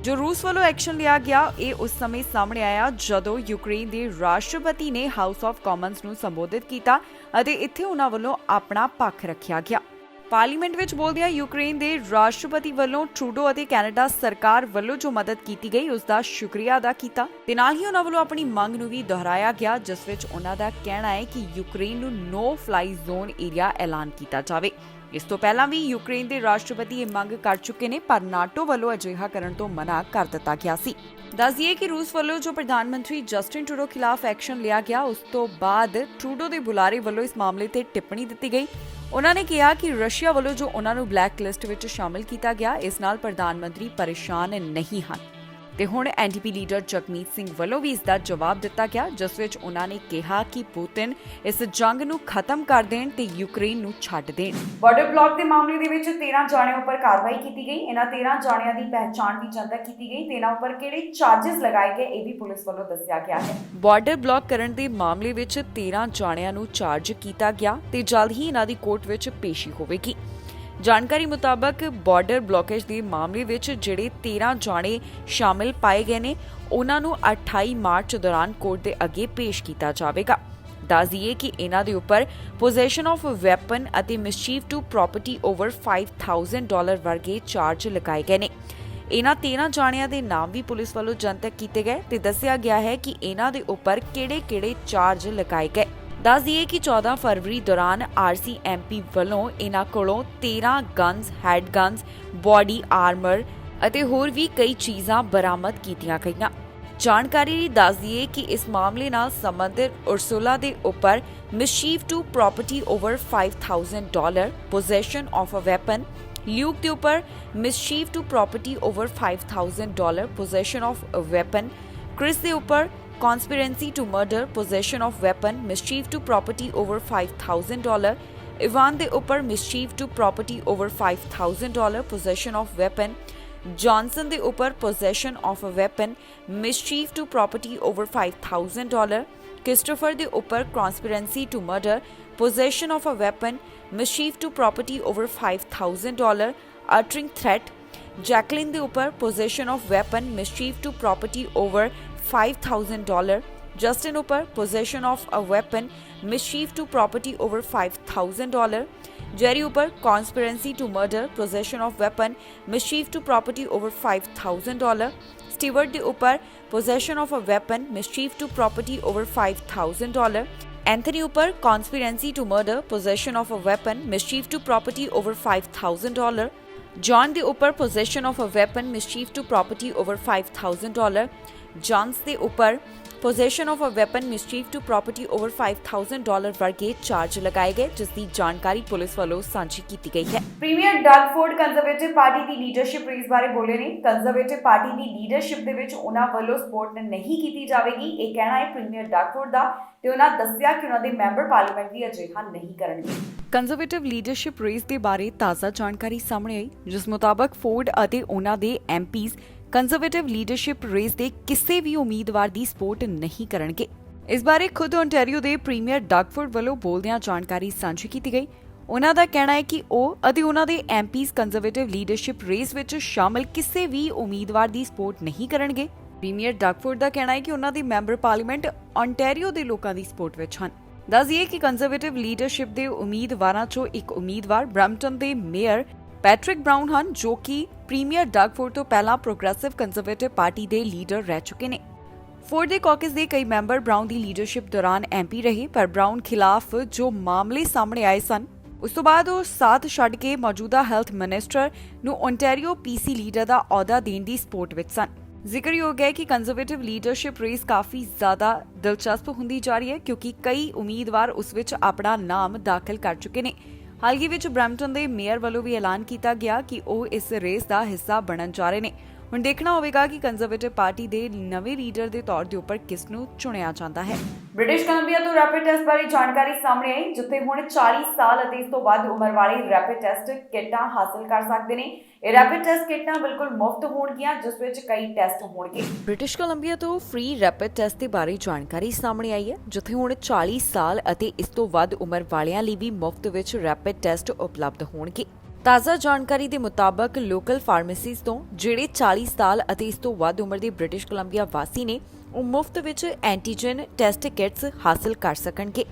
ਜੋ ਰੂਸ ਵੱਲੋਂ ਐਕਸ਼ਨ ਲਿਆ ਗਿਆ, ਇਹ ਉਸ ਸਮੇਂ ਸਾਹਮਣੇ ਆਇਆ ਜਦੋਂ ਯੂਕਰੇਨ ਦੇ ਰਾਸ਼ਟਰਪਤੀ ਨੇ ਹਾਊਸ ਆਫ ਕਾਮਨਸ ਨੂੰ ਸੰਬੋਧਿਤ ਕੀਤਾ ਅਤੇ ਇੱਥੇ ਉਹਨਾਂ ਵੱਲੋਂ ਆਪਣਾ ਪੱਖ ਰੱਖਿਆ ਗਿਆ। ਪਾਰਲੀਮੈਂਟ ਵਿੱਚ ਬੋਲਦਿਆਂ ਯੂਕਰੇਨ ਦੇ ਰਾਸ਼ਟਰਪਤੀ ਵੱਲੋਂ ਟਰੂਡੋ ਅਤੇ ਕੈਨੇਡਾ ਸਰਕਾਰ ਵੱਲੋਂ ਜੋ ਮਦਦ ਕੀਤੀ ਗਈ ਉਸ ਦਾ ਸ਼ੁਕਰੀਆ ਅਦਾ ਕੀਤਾ ਤੇ ਨਾਲ ਹੀ ਉਹਨਾਂ ਵੱਲੋਂ ਆਪਣੀ ਮੰਗ ਨੂੰ ਵੀ ਦੁਹਰਾਇਆ ਗਿਆ, ਜਿਸ ਵਿੱਚ ਉਹਨਾਂ ਦਾ ਕਹਿਣਾ ਹੈ ਕਿ ਯੂਕਰੇਨ ਨੂੰ ਨੋ ਫਲਾਈ ਜ਼ੋਨ ਏਰੀਆ ਐਲਾਨ ਕੀਤਾ ਜਾਵੇ। ਇਸ ਤੋਂ ਪਹਿਲਾਂ ਵੀ ਯੂਕਰੇਨ ਦੇ ਰਾਸ਼ਟਰਪਤੀ ਇਹ ਮੰਗ ਕਰ ਚੁੱਕੇ ਨੇ, ਪਰ ਨਾਟੋ ਵੱਲੋਂ ਅਜਿਹਾ ਕਰਨ ਤੋਂ ਮਨਾ ਕਰ ਦਿੱਤਾ ਗਿਆ ਸੀ। ਦੱਸ ਦਈਏ ਕਿ ਰੂਸ ਵੱਲੋਂ ਜੋ ਪ੍ਰਧਾਨ ਮੰਤਰੀ ਜਸਟਿਨ ਟਰੂਡੋ ਖਿਲਾਫ ਐਕਸ਼ਨ ਲਿਆ ਗਿਆ, ਉਸ ਤੋਂ ਬਾਅਦ ਟਰੂਡੋ ਦੇ ਬੁਲਾਰੇ ਵੱਲੋਂ ਇਸ ਮਾਮਲੇ ਤੇ ਟਿੱਪਣੀ ਦਿੱਤੀ ਗਈ। ਉਹਨਾਂ ਨੇ ਕਿਹਾ ਕਿ ਰਸ਼ੀਆ ਵੱਲੋਂ ਜੋ ਉਹਨਾਂ ਨੂੰ ਬਲੈਕ ਲਿਸਟ ਵਿੱਚ ਸ਼ਾਮਲ ਕੀਤਾ ਗਿਆ, ਇਸ ਨਾਲ ਪ੍ਰਧਾਨ ਮੰਤਰੀ ਪਰੇਸ਼ਾਨ ਨਹੀਂ ਹਨ। ਤੇ ਹੁਣ ਐਨਡੀਪੀ ਲੀਡਰ ਜਗਮੀਤ ਸਿੰਘ ਵੱਲੋਂ ਵੀ ਇਸ ਦਾ ਜਵਾਬ ਦਿੱਤਾ ਗਿਆ, ਜਿਸ ਵਿੱਚ ਉਹਨਾਂ ਨੇ ਕਿਹਾ ਕਿ ਪੁਤਿਨ ਇਸ ਜੰਗ ਨੂੰ ਖਤਮ ਕਰ ਦੇਣ ਤੇ ਯੂਕਰੇਨ ਨੂੰ ਛੱਡ ਦੇਣ। ਬਾਰਡਰ ਬਲਾਕ ਦੇ ਮਾਮਲੇ ਦੇ ਵਿੱਚ 13 ਜਾਣਿਆਂ ਉੱਪਰ ਕਾਰਵਾਈ ਕੀਤੀ ਗਈ। ਇਹਨਾਂ 13 ਜਾਣਿਆਂ ਦੀ ਪਹਿਚਾਣ ਵੀ ਜਨਤਕ ਕੀਤੀ ਗਈ ਤੇ ਇਹਨਾਂ ਉੱਪਰ ਕਿਹੜੇ ਚਾਰजेस ਲਗਾਏ ਗਏ, ਇਹ ਵੀ ਪੁਲਿਸ ਵੱਲੋਂ ਦੱਸਿਆ ਗਿਆ ਹੈ। ਬਾਰਡਰ ਬਲਾਕ ਕਰਨ ਦੇ ਮਾਮਲੇ ਵਿੱਚ 13 ਜਾਣਿਆਂ ਨੂੰ ਚਾਰਜ ਕੀਤਾ ਗਿਆ ਤੇ ਜਲਦ ਹੀ ਇਹਨਾਂ ਦੀ ਕੋਰਟ ਵਿੱਚ ਪੇਸ਼ੀ ਹੋਵੇਗੀ। ਜਾਣਕਾਰੀ ਮੁਤਾਬਕ ਬਾਰਡਰ ਬਲੌਕੇਜ ਦੇ ਮਾਮਲੇ ਵਿੱਚ ਜਿਹੜੇ 13 ਜਾਣੇ ਸ਼ਾਮਿਲ ਪਾਏ ਗਏ ਨੇ, ਉਹਨਾਂ ਨੂੰ 28 ਮਾਰਚ ਦੌਰਾਨ ਕੋਰਟ ਦੇ ਅੱਗੇ ਪੇਸ਼ ਕੀਤਾ ਜਾਵੇਗਾ। ਦੱਸ ਦਈਏ ਕਿ ਇਹਨਾਂ ਦੇ ਉੱਪਰ ਪੋਜੈਸ਼ਨ ਆਫ ਵੈਪਨ ਅਤੇ ਮਿਸਚੀਫ ਟੂ ਪ੍ਰਾਪਰਟੀ ਓਵਰ $5,000 ਵਰਗੇ ਚਾਰਜ ਲਗਾਏ ਗਏ ਨੇ। ਇਹਨਾਂ 13 ਜਾਣਿਆਂ ਦੇ ਨਾਮ ਵੀ ਪੁਲਿਸ ਵੱਲੋਂ ਜਨਤਕ ਕੀਤੇ ਗਏ ਤੇ ਦੱਸਿਆ ਗਿਆ ਹੈ ਕਿ ਇਹਨਾਂ ਦੇ ਉੱਪਰ ਕਿਹੜੇ-ਕਿਹੜੇ ਚਾਰਜ ਲਗਾਏ ਗਏ। ਦੱਸ ਦਈਏ ਕਿ 14 ਫਰਵਰੀ ਦੌਰਾਨ RCMP ਵੱਲੋਂ ਇਹਨਾਂ ਕੋਲੋਂ 13 guns, head guns, body Armour ਅਤੇ ਹੋਰ ਵੀ ਕਈ ਚੀਜ਼ਾਂ ਬਰਾਮਦ ਕੀਤੀਆਂ ਗਈਆਂ। ਜਾਣਕਾਰੀ ਲਈ ਦੱਸ ਦਈਏ ਕਿ ਇਸ ਮਾਮਲੇ ਨਾਲ ਸੰਬੰਧਿਤ ਉਰਸੁਲਾ ਦੇ ਉੱਪਰ mischief to property over $5,000, possession of a weapon, Luke ਦੇ ਉੱਪਰ mischief to property over $5,000, possession of a weapon, Chris ਦੇ ਉੱਪਰ conspiracy to murder, possession of weapon, mischief to property over $5,000, Ivan ਦੇ ਉੱਪਰ mischief to property over $5,000, possession of weapon, Johnson ਦੇ ਉੱਪਰ possession of a weapon, mischief to property over $5,000, Christopher ਦੇ ਉੱਪਰ conspiracy to murder, possession of a weapon, mischief to property over $5,000, uttering threat, Jacqueline ਦੇ ਉੱਪਰ possession of weapon, mischief to property over $5,000, Justin ਉੱਪਰ possession of a weapon, mischief to property over $5,000, Jerry ਉੱਪਰ conspiracy to murder, possession of weapon, mischief to property over $5,000, Stewart ਦੇ ਉੱਪਰ possession of a weapon, mischief to property over $5,000, Anthony ਉੱਪਰ conspiracy to murder, possession of a weapon, mischief to property over $5,000, John ਦੇ ਉੱਪਰ possession of a weapon, mischief to property over $5,000, John's ਦੇ ਉੱਪਰ possession of a weapon, mischief to property over $5,000 ਵਰਗੇ charge ਲਗਾਏ ਗਏ, ਜਿਸ ਦੀ ਜਾਣਕਾਰੀ ਪੁਲਿਸ ਵੱਲੋਂ ਸਾਂਝੀ ਕੀਤੀ ਗਈ ਹੈ। Premier Doug Ford Conservative Party ਦੀ ਲੀਡਰਸ਼ਿਪ ਰੇਸ ਬਾਰੇ ਬੋਲੇ ਨੇ। ਕੰਜ਼ਰਵੇਟਿਵ ਪਾਰਟੀ ਦੀ ਲੀਡਰਸ਼ਿਪ ਦੇ ਵਿੱਚ ਉਹਨਾਂ ਵੱਲੋਂ ਸਪੋਰਟ ਨਹੀਂ ਕੀਤੀ ਜਾਵੇਗੀ, ਇਹ ਕਹਿਣਾ ਹੈ ਪ੍ਰੀਮੀਅਰ ਡਗ ਫੋਰਡ ਦਾ ਤੇ ਉਹਨਾਂ ਦੱਸਿਆ ਕਿ ਉਹਨਾਂ ਦੇ ਮੈਂਬਰ ਪਾਰਲੀਮੈਂਟ ਵੀ ਅਜਿਹਾ ਨਹੀਂ ਕਰਨਗੇ। ਕੰਜ਼ਰਵੇਟਿਵ ਲੀਡਰਸ਼ਿਪ ਰੇਸ ਦੇ ਬਾਰੇ ਤਾਜ਼ਾ ਜਾਣਕਾਰੀ ਸਾਹਮਣੇ ਆਈ, ਜਿਸ ਮੁਤਾਬਕ ਫੋਰਡ ਅਤੇ ਉਹਨਾਂ ਦੇ MPs ਕੰਜ਼ਰਵੇਟਿਵ ਲੀਡਰਸ਼ਿਪ ਰੇਸ ਦੇ ਕਿਸੇ ਵੀ ਉਮੀਦਵਾਰ ਦੀ ਸਪੋਰਟ ਨਹੀਂ ਕਰਨਗੇ। ਇਸ ਬਾਰੇ ਖੁਦ ਓਨਟਾਰੀਓ ਦੇ ਪ੍ਰੀਮੀਅਰ ਡਗ ਫੋਰਡ ਵੱਲੋਂ ਬੋਲਦਿਆਂ ਜਾਣਕਾਰੀ ਸਾਂਝੀ ਕੀਤੀ ਗਈ। ਉਹਨਾਂ ਦਾ ਕਹਿਣਾ ਹੈ ਕਿ ਉਹ ਅਤੇ ਉਹਨਾਂ ਦੇ MPs ਕੰਜ਼ਰਵੇਟਿਵ ਲੀਡਰਸ਼ਿਪ ਰੇਸ ਵਿੱਚ ਸ਼ਾਮਲ ਕਿਸੇ ਵੀ ਉਮੀਦਵਾਰ ਦੀ ਸਪੋਰਟ ਨਹੀਂ ਕਰਨਗੇ। ਪ੍ਰੀਮੀਅਰ ਡਗ ਫੋਰਡ ਦਾ ਕਹਿਣਾ ਹੈ ਕਿ ਉਹਨਾਂ ਦੇ ਮੈਂਬਰ ਪਾਰਲੀਮੈਂਟ ਓਨਟਾਰੀਓ ਦੇ ਲੋਕਾਂ ਦੀ ਸਪੋਰਟ ਵਿੱਚ ਹਨ। ਦੱਸ ਦਈਏ ਕਿ ਕੰਜ਼ਰਵੇਟਿਵ ਲੀਡਰਸ਼ਿਪ ਦੇ ਉਮੀਦਵਾਰਾਂ ਚੋਂ ਇੱਕ ਉਮੀਦਵਾਰ ਬਰੈਂਪਟਨ ਦੇ ਮੇਅਰ ਪੈਟਰਿਕ ਬਰਾਊਨ ਹਨ, ਜੋ ਕਿ ਪ੍ਰੀਮੀਅਰ ਡਗ ਫੋਰਡ ਤੋਂ ਪਹਿਲਾਂ ਪ੍ਰੋਗਰੈਸਿਵ ਕੰਜ਼ਰਵੇਟਿਵ ਪਾਰਟੀ ਦੇ ਲੀਡਰ ਰਹਿ ਚੁੱਕੇ ਨੇ। ਫੋਰਡ ਦੇ ਕਾਕਸ ਦੇ ਕਈ ਮੈਂਬਰ ਬਰਾਊਨ ਦੀ ਲੀਡਰਸ਼ਿਪ ਦੌਰਾਨ MP ਰਹੇ, ਪਰ ਬਰਾਊਨ ਖਿਲਾਫ ਜੋ ਮਾਮਲੇ ਸਾਹਮਣੇ ਆਏ ਸਨ, ਉਸ ਤੋਂ ਬਾਅਦ ਉਹ ਸਾਥ ਛੱਡ ਕੇ ਮੌਜੂਦਾ ਹੈਲਥ ਮਿਨਿਸਟਰ ਨੂੰ ਓਨਟਾਰੀਓ PC ਲੀਡਰ ਦਾ ਅਹੁਦਾ ਦੇਣ ਦੀ ਸਪੋਰਟ ਵਿੱਚ ਸਨ। ਜ਼ਿਕਰਯੋਗ ਹੈ ਕਿ ਕੰਜ਼ਰਵੇਟਿਵ ਲੀਡਰਸ਼ਿਪ ਰੇਸ ਕਾਫੀ ਜ਼ਿਆਦਾ ਦਿਲਚਸਪ ਹੁੰਦੀ ਜਾ ਰਹੀ ਹੈ ਕਿਉਂਕਿ ਕਈ ਉਮੀਦਵਾਰ ਉਸ ਵਿੱਚ ਆਪਣਾ ਨਾਮ ਦਾਖਲ ਕਰ ਚੁੱਕੇ ਨੇ। ਹਾਲ ਹੀ ਵਿੱਚ ਬਰੈਂਪਟਨ ਦੇ ਮੇਅਰ ਵੱਲੋਂ ਵੀ ਐਲਾਨ ਕੀਤਾ ਗਿਆ ਕਿ ਉਹ ਇਸ ਰੇਸ ਦਾ ਹਿੱਸਾ ਬਣਨ ਜਾ ਰਹੇ ਨੇ। ਹੁਣ ਦੇਖਣਾ ਹੋਵੇਗਾ ਕਿ ਕੰਜ਼ਰਵੇਟਿਵ ਪਾਰਟੀ ਦੇ ਨਵੇਂ ਲੀਡਰ ਦੇ ਤੌਰ ਦੇ ਉੱਪਰ ਕਿਸ ਨੂੰ ਚੁਣਿਆ ਜਾਂਦਾ ਹੈ। ਬ੍ਰਿਟਿਸ਼ ਕੋਲੰਬੀਆ ਤੋਂ ਰੈਪਿਡ ਟੈਸਟ ਬਾਰੇ ਜਾਣਕਾਰੀ ਸਾਹਮਣੇ ਆਈ, ਜਿੱਥੇ ਹੁਣ 40 ਸਾਲ ਅਤੇ ਇਸ ਤੋਂ ਵੱਧ ਉਮਰ ਵਾਲੇ ਰੈਪਿਡ ਟੈਸਟ ਕਿੱਟਾਂ ਹਾਸਲ ਕਰ ਸਕਦੇ ਨੇ। ਇਹ ਰੈਪਿਡ ਟੈਸਟ ਕਿੱਟਾਂ ਬਿਲਕੁਲ ਮੁਫਤ ਹੋਣਗੀਆਂ, ਜਿਸ ਵਿੱਚ ਕਈ ਟੈਸਟ ਹੋਣਗੇ। ਬ੍ਰਿਟਿਸ਼ ਕੋਲੰਬੀਆ ਤੋਂ ਫ੍ਰੀ ਰੈਪਿਡ ਟੈਸਟ ਦੇ ਬਾਰੇ ਜਾਣਕਾਰੀ ਸਾਹਮਣੇ ਆਈ ਹੈ, ਜਿੱਥੇ ਹੁਣ 40 ਸਾਲ ਅਤੇ ਇਸ ਤੋਂ ਵੱਧ ਉਮਰ ਵਾਲਿਆਂ ਲਈ ਵੀ ਮੁਫਤ ਵਿੱਚ ਰੈਪਿਡ ਟੈਸਟ ਉਪਲਬਧ ਹੋਣਗੇ। ਤਾਜ਼ਾ ਜਾਣਕਾਰੀ ਦੇ ਮੁਤਾਬਕ ਲੋਕਲ ਫਾਰਮੇਸੀਜ਼ ਤੋਂ ਜਿਹੜੇ 40 ਸਾਲ ਅਤੇ ਇਸ ਤੋਂ ਵੱਧ ਉਮਰ ਦੇ ਬ੍ਰਿਟਿਸ਼ ਕੋਲੰਬੀਆ ਵਾਸੀ ਨੇ, ਉਹ ਮੁਫਤ ਵਿੱਚ ਐਂਟੀਜਨ ਟੈਸਟ ਕਿਟਸ ਹਾਸਲ ਕਰ ਸਕਣਗੇ।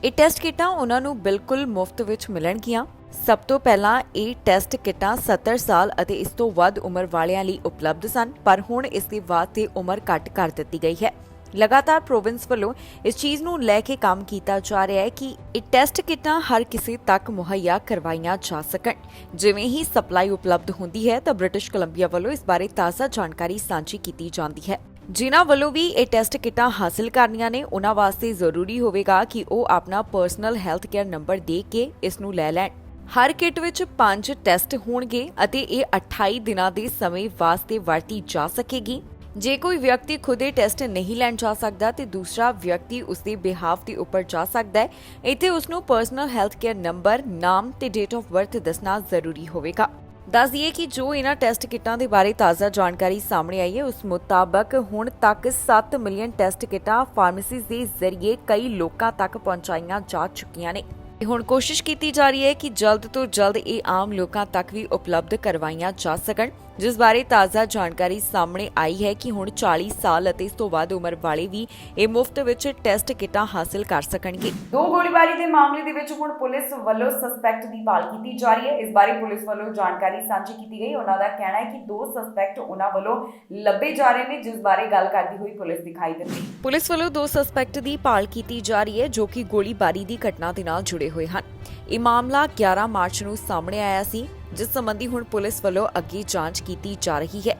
ਇਹ ਟੈਸਟ ਕਿਟਾਂ ਉਹਨਾਂ ਨੂੰ ਬਿਲਕੁਲ ਮੁਫਤ ਵਿੱਚ ਮਿਲਣਗੀਆਂ। ਸਭ ਤੋਂ ਪਹਿਲਾਂ ਇਹ ਟੈਸਟ ਕਿਟਾਂ 70 ਸਾਲ ਅਤੇ ਇਸ ਤੋਂ ਵੱਧ ਉਮਰ ਵਾਲਿਆਂ ਲਈ ਉਪਲਬਧ ਸਨ, ਪਰ ਹੁਣ ਇਸ ਦੇ ਵਾਸਤੇ ਉਮਰ ਘੱਟ ਕਰ ਦਿੱਤੀ ਗਈ ਹੈ। ਲਗਾਤਾਰ ਪ੍ਰੋਵਿੰਸ ਵੱਲੋਂ ਇਸ ਚੀਜ਼ ਨੂੰ ਲੈ ਕੇ ਕੰਮ ਕੀਤਾ ਜਾ ਰਿਹਾ ਹੈ ਕਿ ਇਹ ਟੈਸਟ ਕਿਟਾਂ ਹਰ ਕਿਸੇ ਤੱਕ ਮੁਹੱਈਆ ਕਰਵਾਈਆਂ ਜਾ ਸਕਣ। ਜਿਵੇਂ ਹੀ ਸਪਲਾਈ ਉਪਲਬਧ ਹੁੰਦੀ ਹੈ ਤਾਂ ਬ੍ਰਿਟਿਸ਼ ਕੋਲੰਬੀਆ ਵੱਲੋਂ ਇਸ ਬਾਰੇ ਤਾਜ਼ਾ ਜਾਣਕਾਰੀ ਸਾਂਝੀ ਕੀਤੀ ਜਾਂਦੀ ਹੈ। ਜਿਨ੍ਹਾਂ ਵੱਲੋਂ ਵੀ ਇਹ ਟੈਸਟ ਕਿਟਾਂ ਹਾਸਲ ਕਰਨੀਆਂ ਨੇ, ਉਹਨਾਂ ਵਾਸਤੇ ਜ਼ਰੂਰੀ ਹੋਵੇਗਾ ਕਿ ਉਹ ਆਪਣਾ ਪਰਸਨਲ ਹੈਲਥ ਕੇਅਰ ਨੰਬਰ ਦੇ ਕੇ ਇਸ ਨੂੰ ਲੈ ਲੈਣ। ਹਰ ਕਿਟ ਵਿੱਚ 5 ਟੈਸਟ ਹੋਣਗੇ ਅਤੇ ਇਹ 28 ਦਿਨਾਂ ਦੇ ਸਮੇਂ ਵਾਸਤੇ ਵਰਤੀ ਜਾ ਸਕੇਗੀ। ਜੇ ਕੋਈ ਵਿਅਕਤੀ ਖੁਦ ਇਹ ਟੈਸਟ ਨਹੀਂ ਲੈਣ ਜਾ ਸਕਦਾ ਤੇ ਦੂਸਰਾ ਵਿਅਕਤੀ ਉਸ ਦੇ ਬਿਹਾਫ ਦੇ ਉੱਪਰ ਜਾ ਸਕਦਾ ਹੈ। ਇੱਥੇ ਉਸ ਨੂੰ ਪਰਸਨਲ ਹੈਲਥ ਕੇਅਰ ਨੰਬਰ, ਨਾਮ ਤੇ ਡੇਟ ਆਫ ਬਰਥ ਦੱਸਣਾ ਜ਼ਰੂਰੀ ਹੋਵੇਗਾ। ਦੱਸ ਦਈਏ ਕਿ ਜੋ ਇਹਨਾਂ ਟੈਸਟ ਕਿਟਾਂ ਦੇ ਬਾਰੇ ਤਾਜ਼ਾ ਜਾਣਕਾਰੀ ਸਾਹਮਣੇ ਆਈ ਹੈ, ਉਸ ਮੁਤਾਬਕ ਹੁਣ ਤੱਕ 7 ਮਿਲੀਅਨ ਟੈਸਟ ਕਿਟਾਂ ਫਾਰਮੇਸੀਜ਼ ਦੇ ਜ਼ਰੀਏ ਕਈ ਲੋਕਾਂ ਤੱਕ ਪਹੁੰਚਾਈਆਂ ਜਾ ਚੁੱਕੀਆਂ ਨੇ। ਹੁਣ ਕੋਸ਼ਿਸ਼ ਕੀਤੀ ਜਾ ਰਹੀ ਹੈ ਕਿ ਜਲਦ ਤੋਂ ਜਲਦ ਇਹ ਆਮ ਲੋਕਾਂ ਤੱਕ ਵੀ ਉਪਲਬਧ ਕਰਵਾਈਆਂ ਜਾ ਸਕਣ, ਜਿਸ ਬਾਰੇ ਤਾਜ਼ਾ ਜਾਣਕਾਰੀ ਸਾਹਮਣੇ ਆਈ ਹੈ ਕਿ ਹੁਣ 40 ਸਾਲ ਅਤੇ ਇਸ ਤੋਂ ਵੱਧ ਉਮਰ ਵਾਲੇ ਵੀ ਇਹ ਮੁਫਤ ਵਿੱਚ ਟੈਸਟ ਕਿਟਾਂ ਹਾਸਲ ਕਰ ਸਕਣਗੇ। 2 ਗੋਲੀਬਾਰੀ ਦੇ ਮਾਮਲੇ ਦੇ ਵਿੱਚ ਹੁਣ ਪੁਲਿਸ ਵੱਲੋਂ ਸਸਪੈਕਟ ਦੀ ਭਾਲ ਕੀਤੀ ਜਾ ਰਹੀ ਹੈ। ਇਸ ਬਾਰੇ ਪੁਲਿਸ ਵੱਲੋਂ ਜਾਣਕਾਰੀ ਸਾਂਝੀ ਕੀਤੀ ਗਈ। ਉਹਨਾਂ ਦਾ ਕਹਿਣਾ ਹੈ ਕਿ 2 ਸਸਪੈਕਟ ਉਹਨਾਂ ਵੱਲੋਂ ਲੱਭੇ ਜਾ ਰਹੇ ਨੇ, ਜਿਸ ਬਾਰੇ ਗੱਲ ਕਰਦੀ ਹੋਈ ਪੁਲਿਸ ਦਿਖਾਈ ਦਿੱਤੀ। ਪੁਲਿਸ ਵੱਲੋਂ 2 ਸਸਪੈਕਟ ਦੀ ਭਾਲ ਕੀਤੀ ਜਾ ਰਹੀ ਹੈ, ਜੋ ਕਿ ਗੋਲੀਬਾਰੀ ਦੀ ਘਟਨਾ ਦੇ ਨਾਲ ਜੁੜੇ ਹੋਏ ਹਨ। ਇਹ ਮਾਮਲਾ 11 ਮਾਰਚ ਨੂੰ ਸਾਹਮਣੇ ਆਇਆ ਸੀ, ਜਿਸ ਸੰਬੰਧੀ ਹੁਣ ਪੁਲਿਸ ਵੱਲੋਂ ਅੱਗੇ ਜਾਂਚ ਕੀਤੀ ਜਾ ਰਹੀ ਹੈ।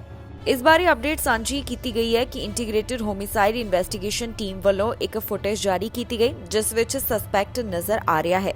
ਇਸ ਬਾਰੇ ਅਪਡੇਟ ਸਾਂਝੀ ਕੀਤੀ ਗਈ ਹੈ ਕਿ ਇੰਟੀਗ੍ਰੇਟਿਡ ਹੋਮਿਸਾਈਡ ਇਨਵੈਸਟੀਗੇਸ਼ਨ ਟੀਮ ਵੱਲੋਂ ਇੱਕ ਫੁਟੇਜ ਜਾਰੀ ਕੀਤੀ ਗਈ, ਜਿਸ ਵਿੱਚ ਸਸਪੈਕਟ ਨਜ਼ਰ ਆ ਰਿਹਾ ਹੈ।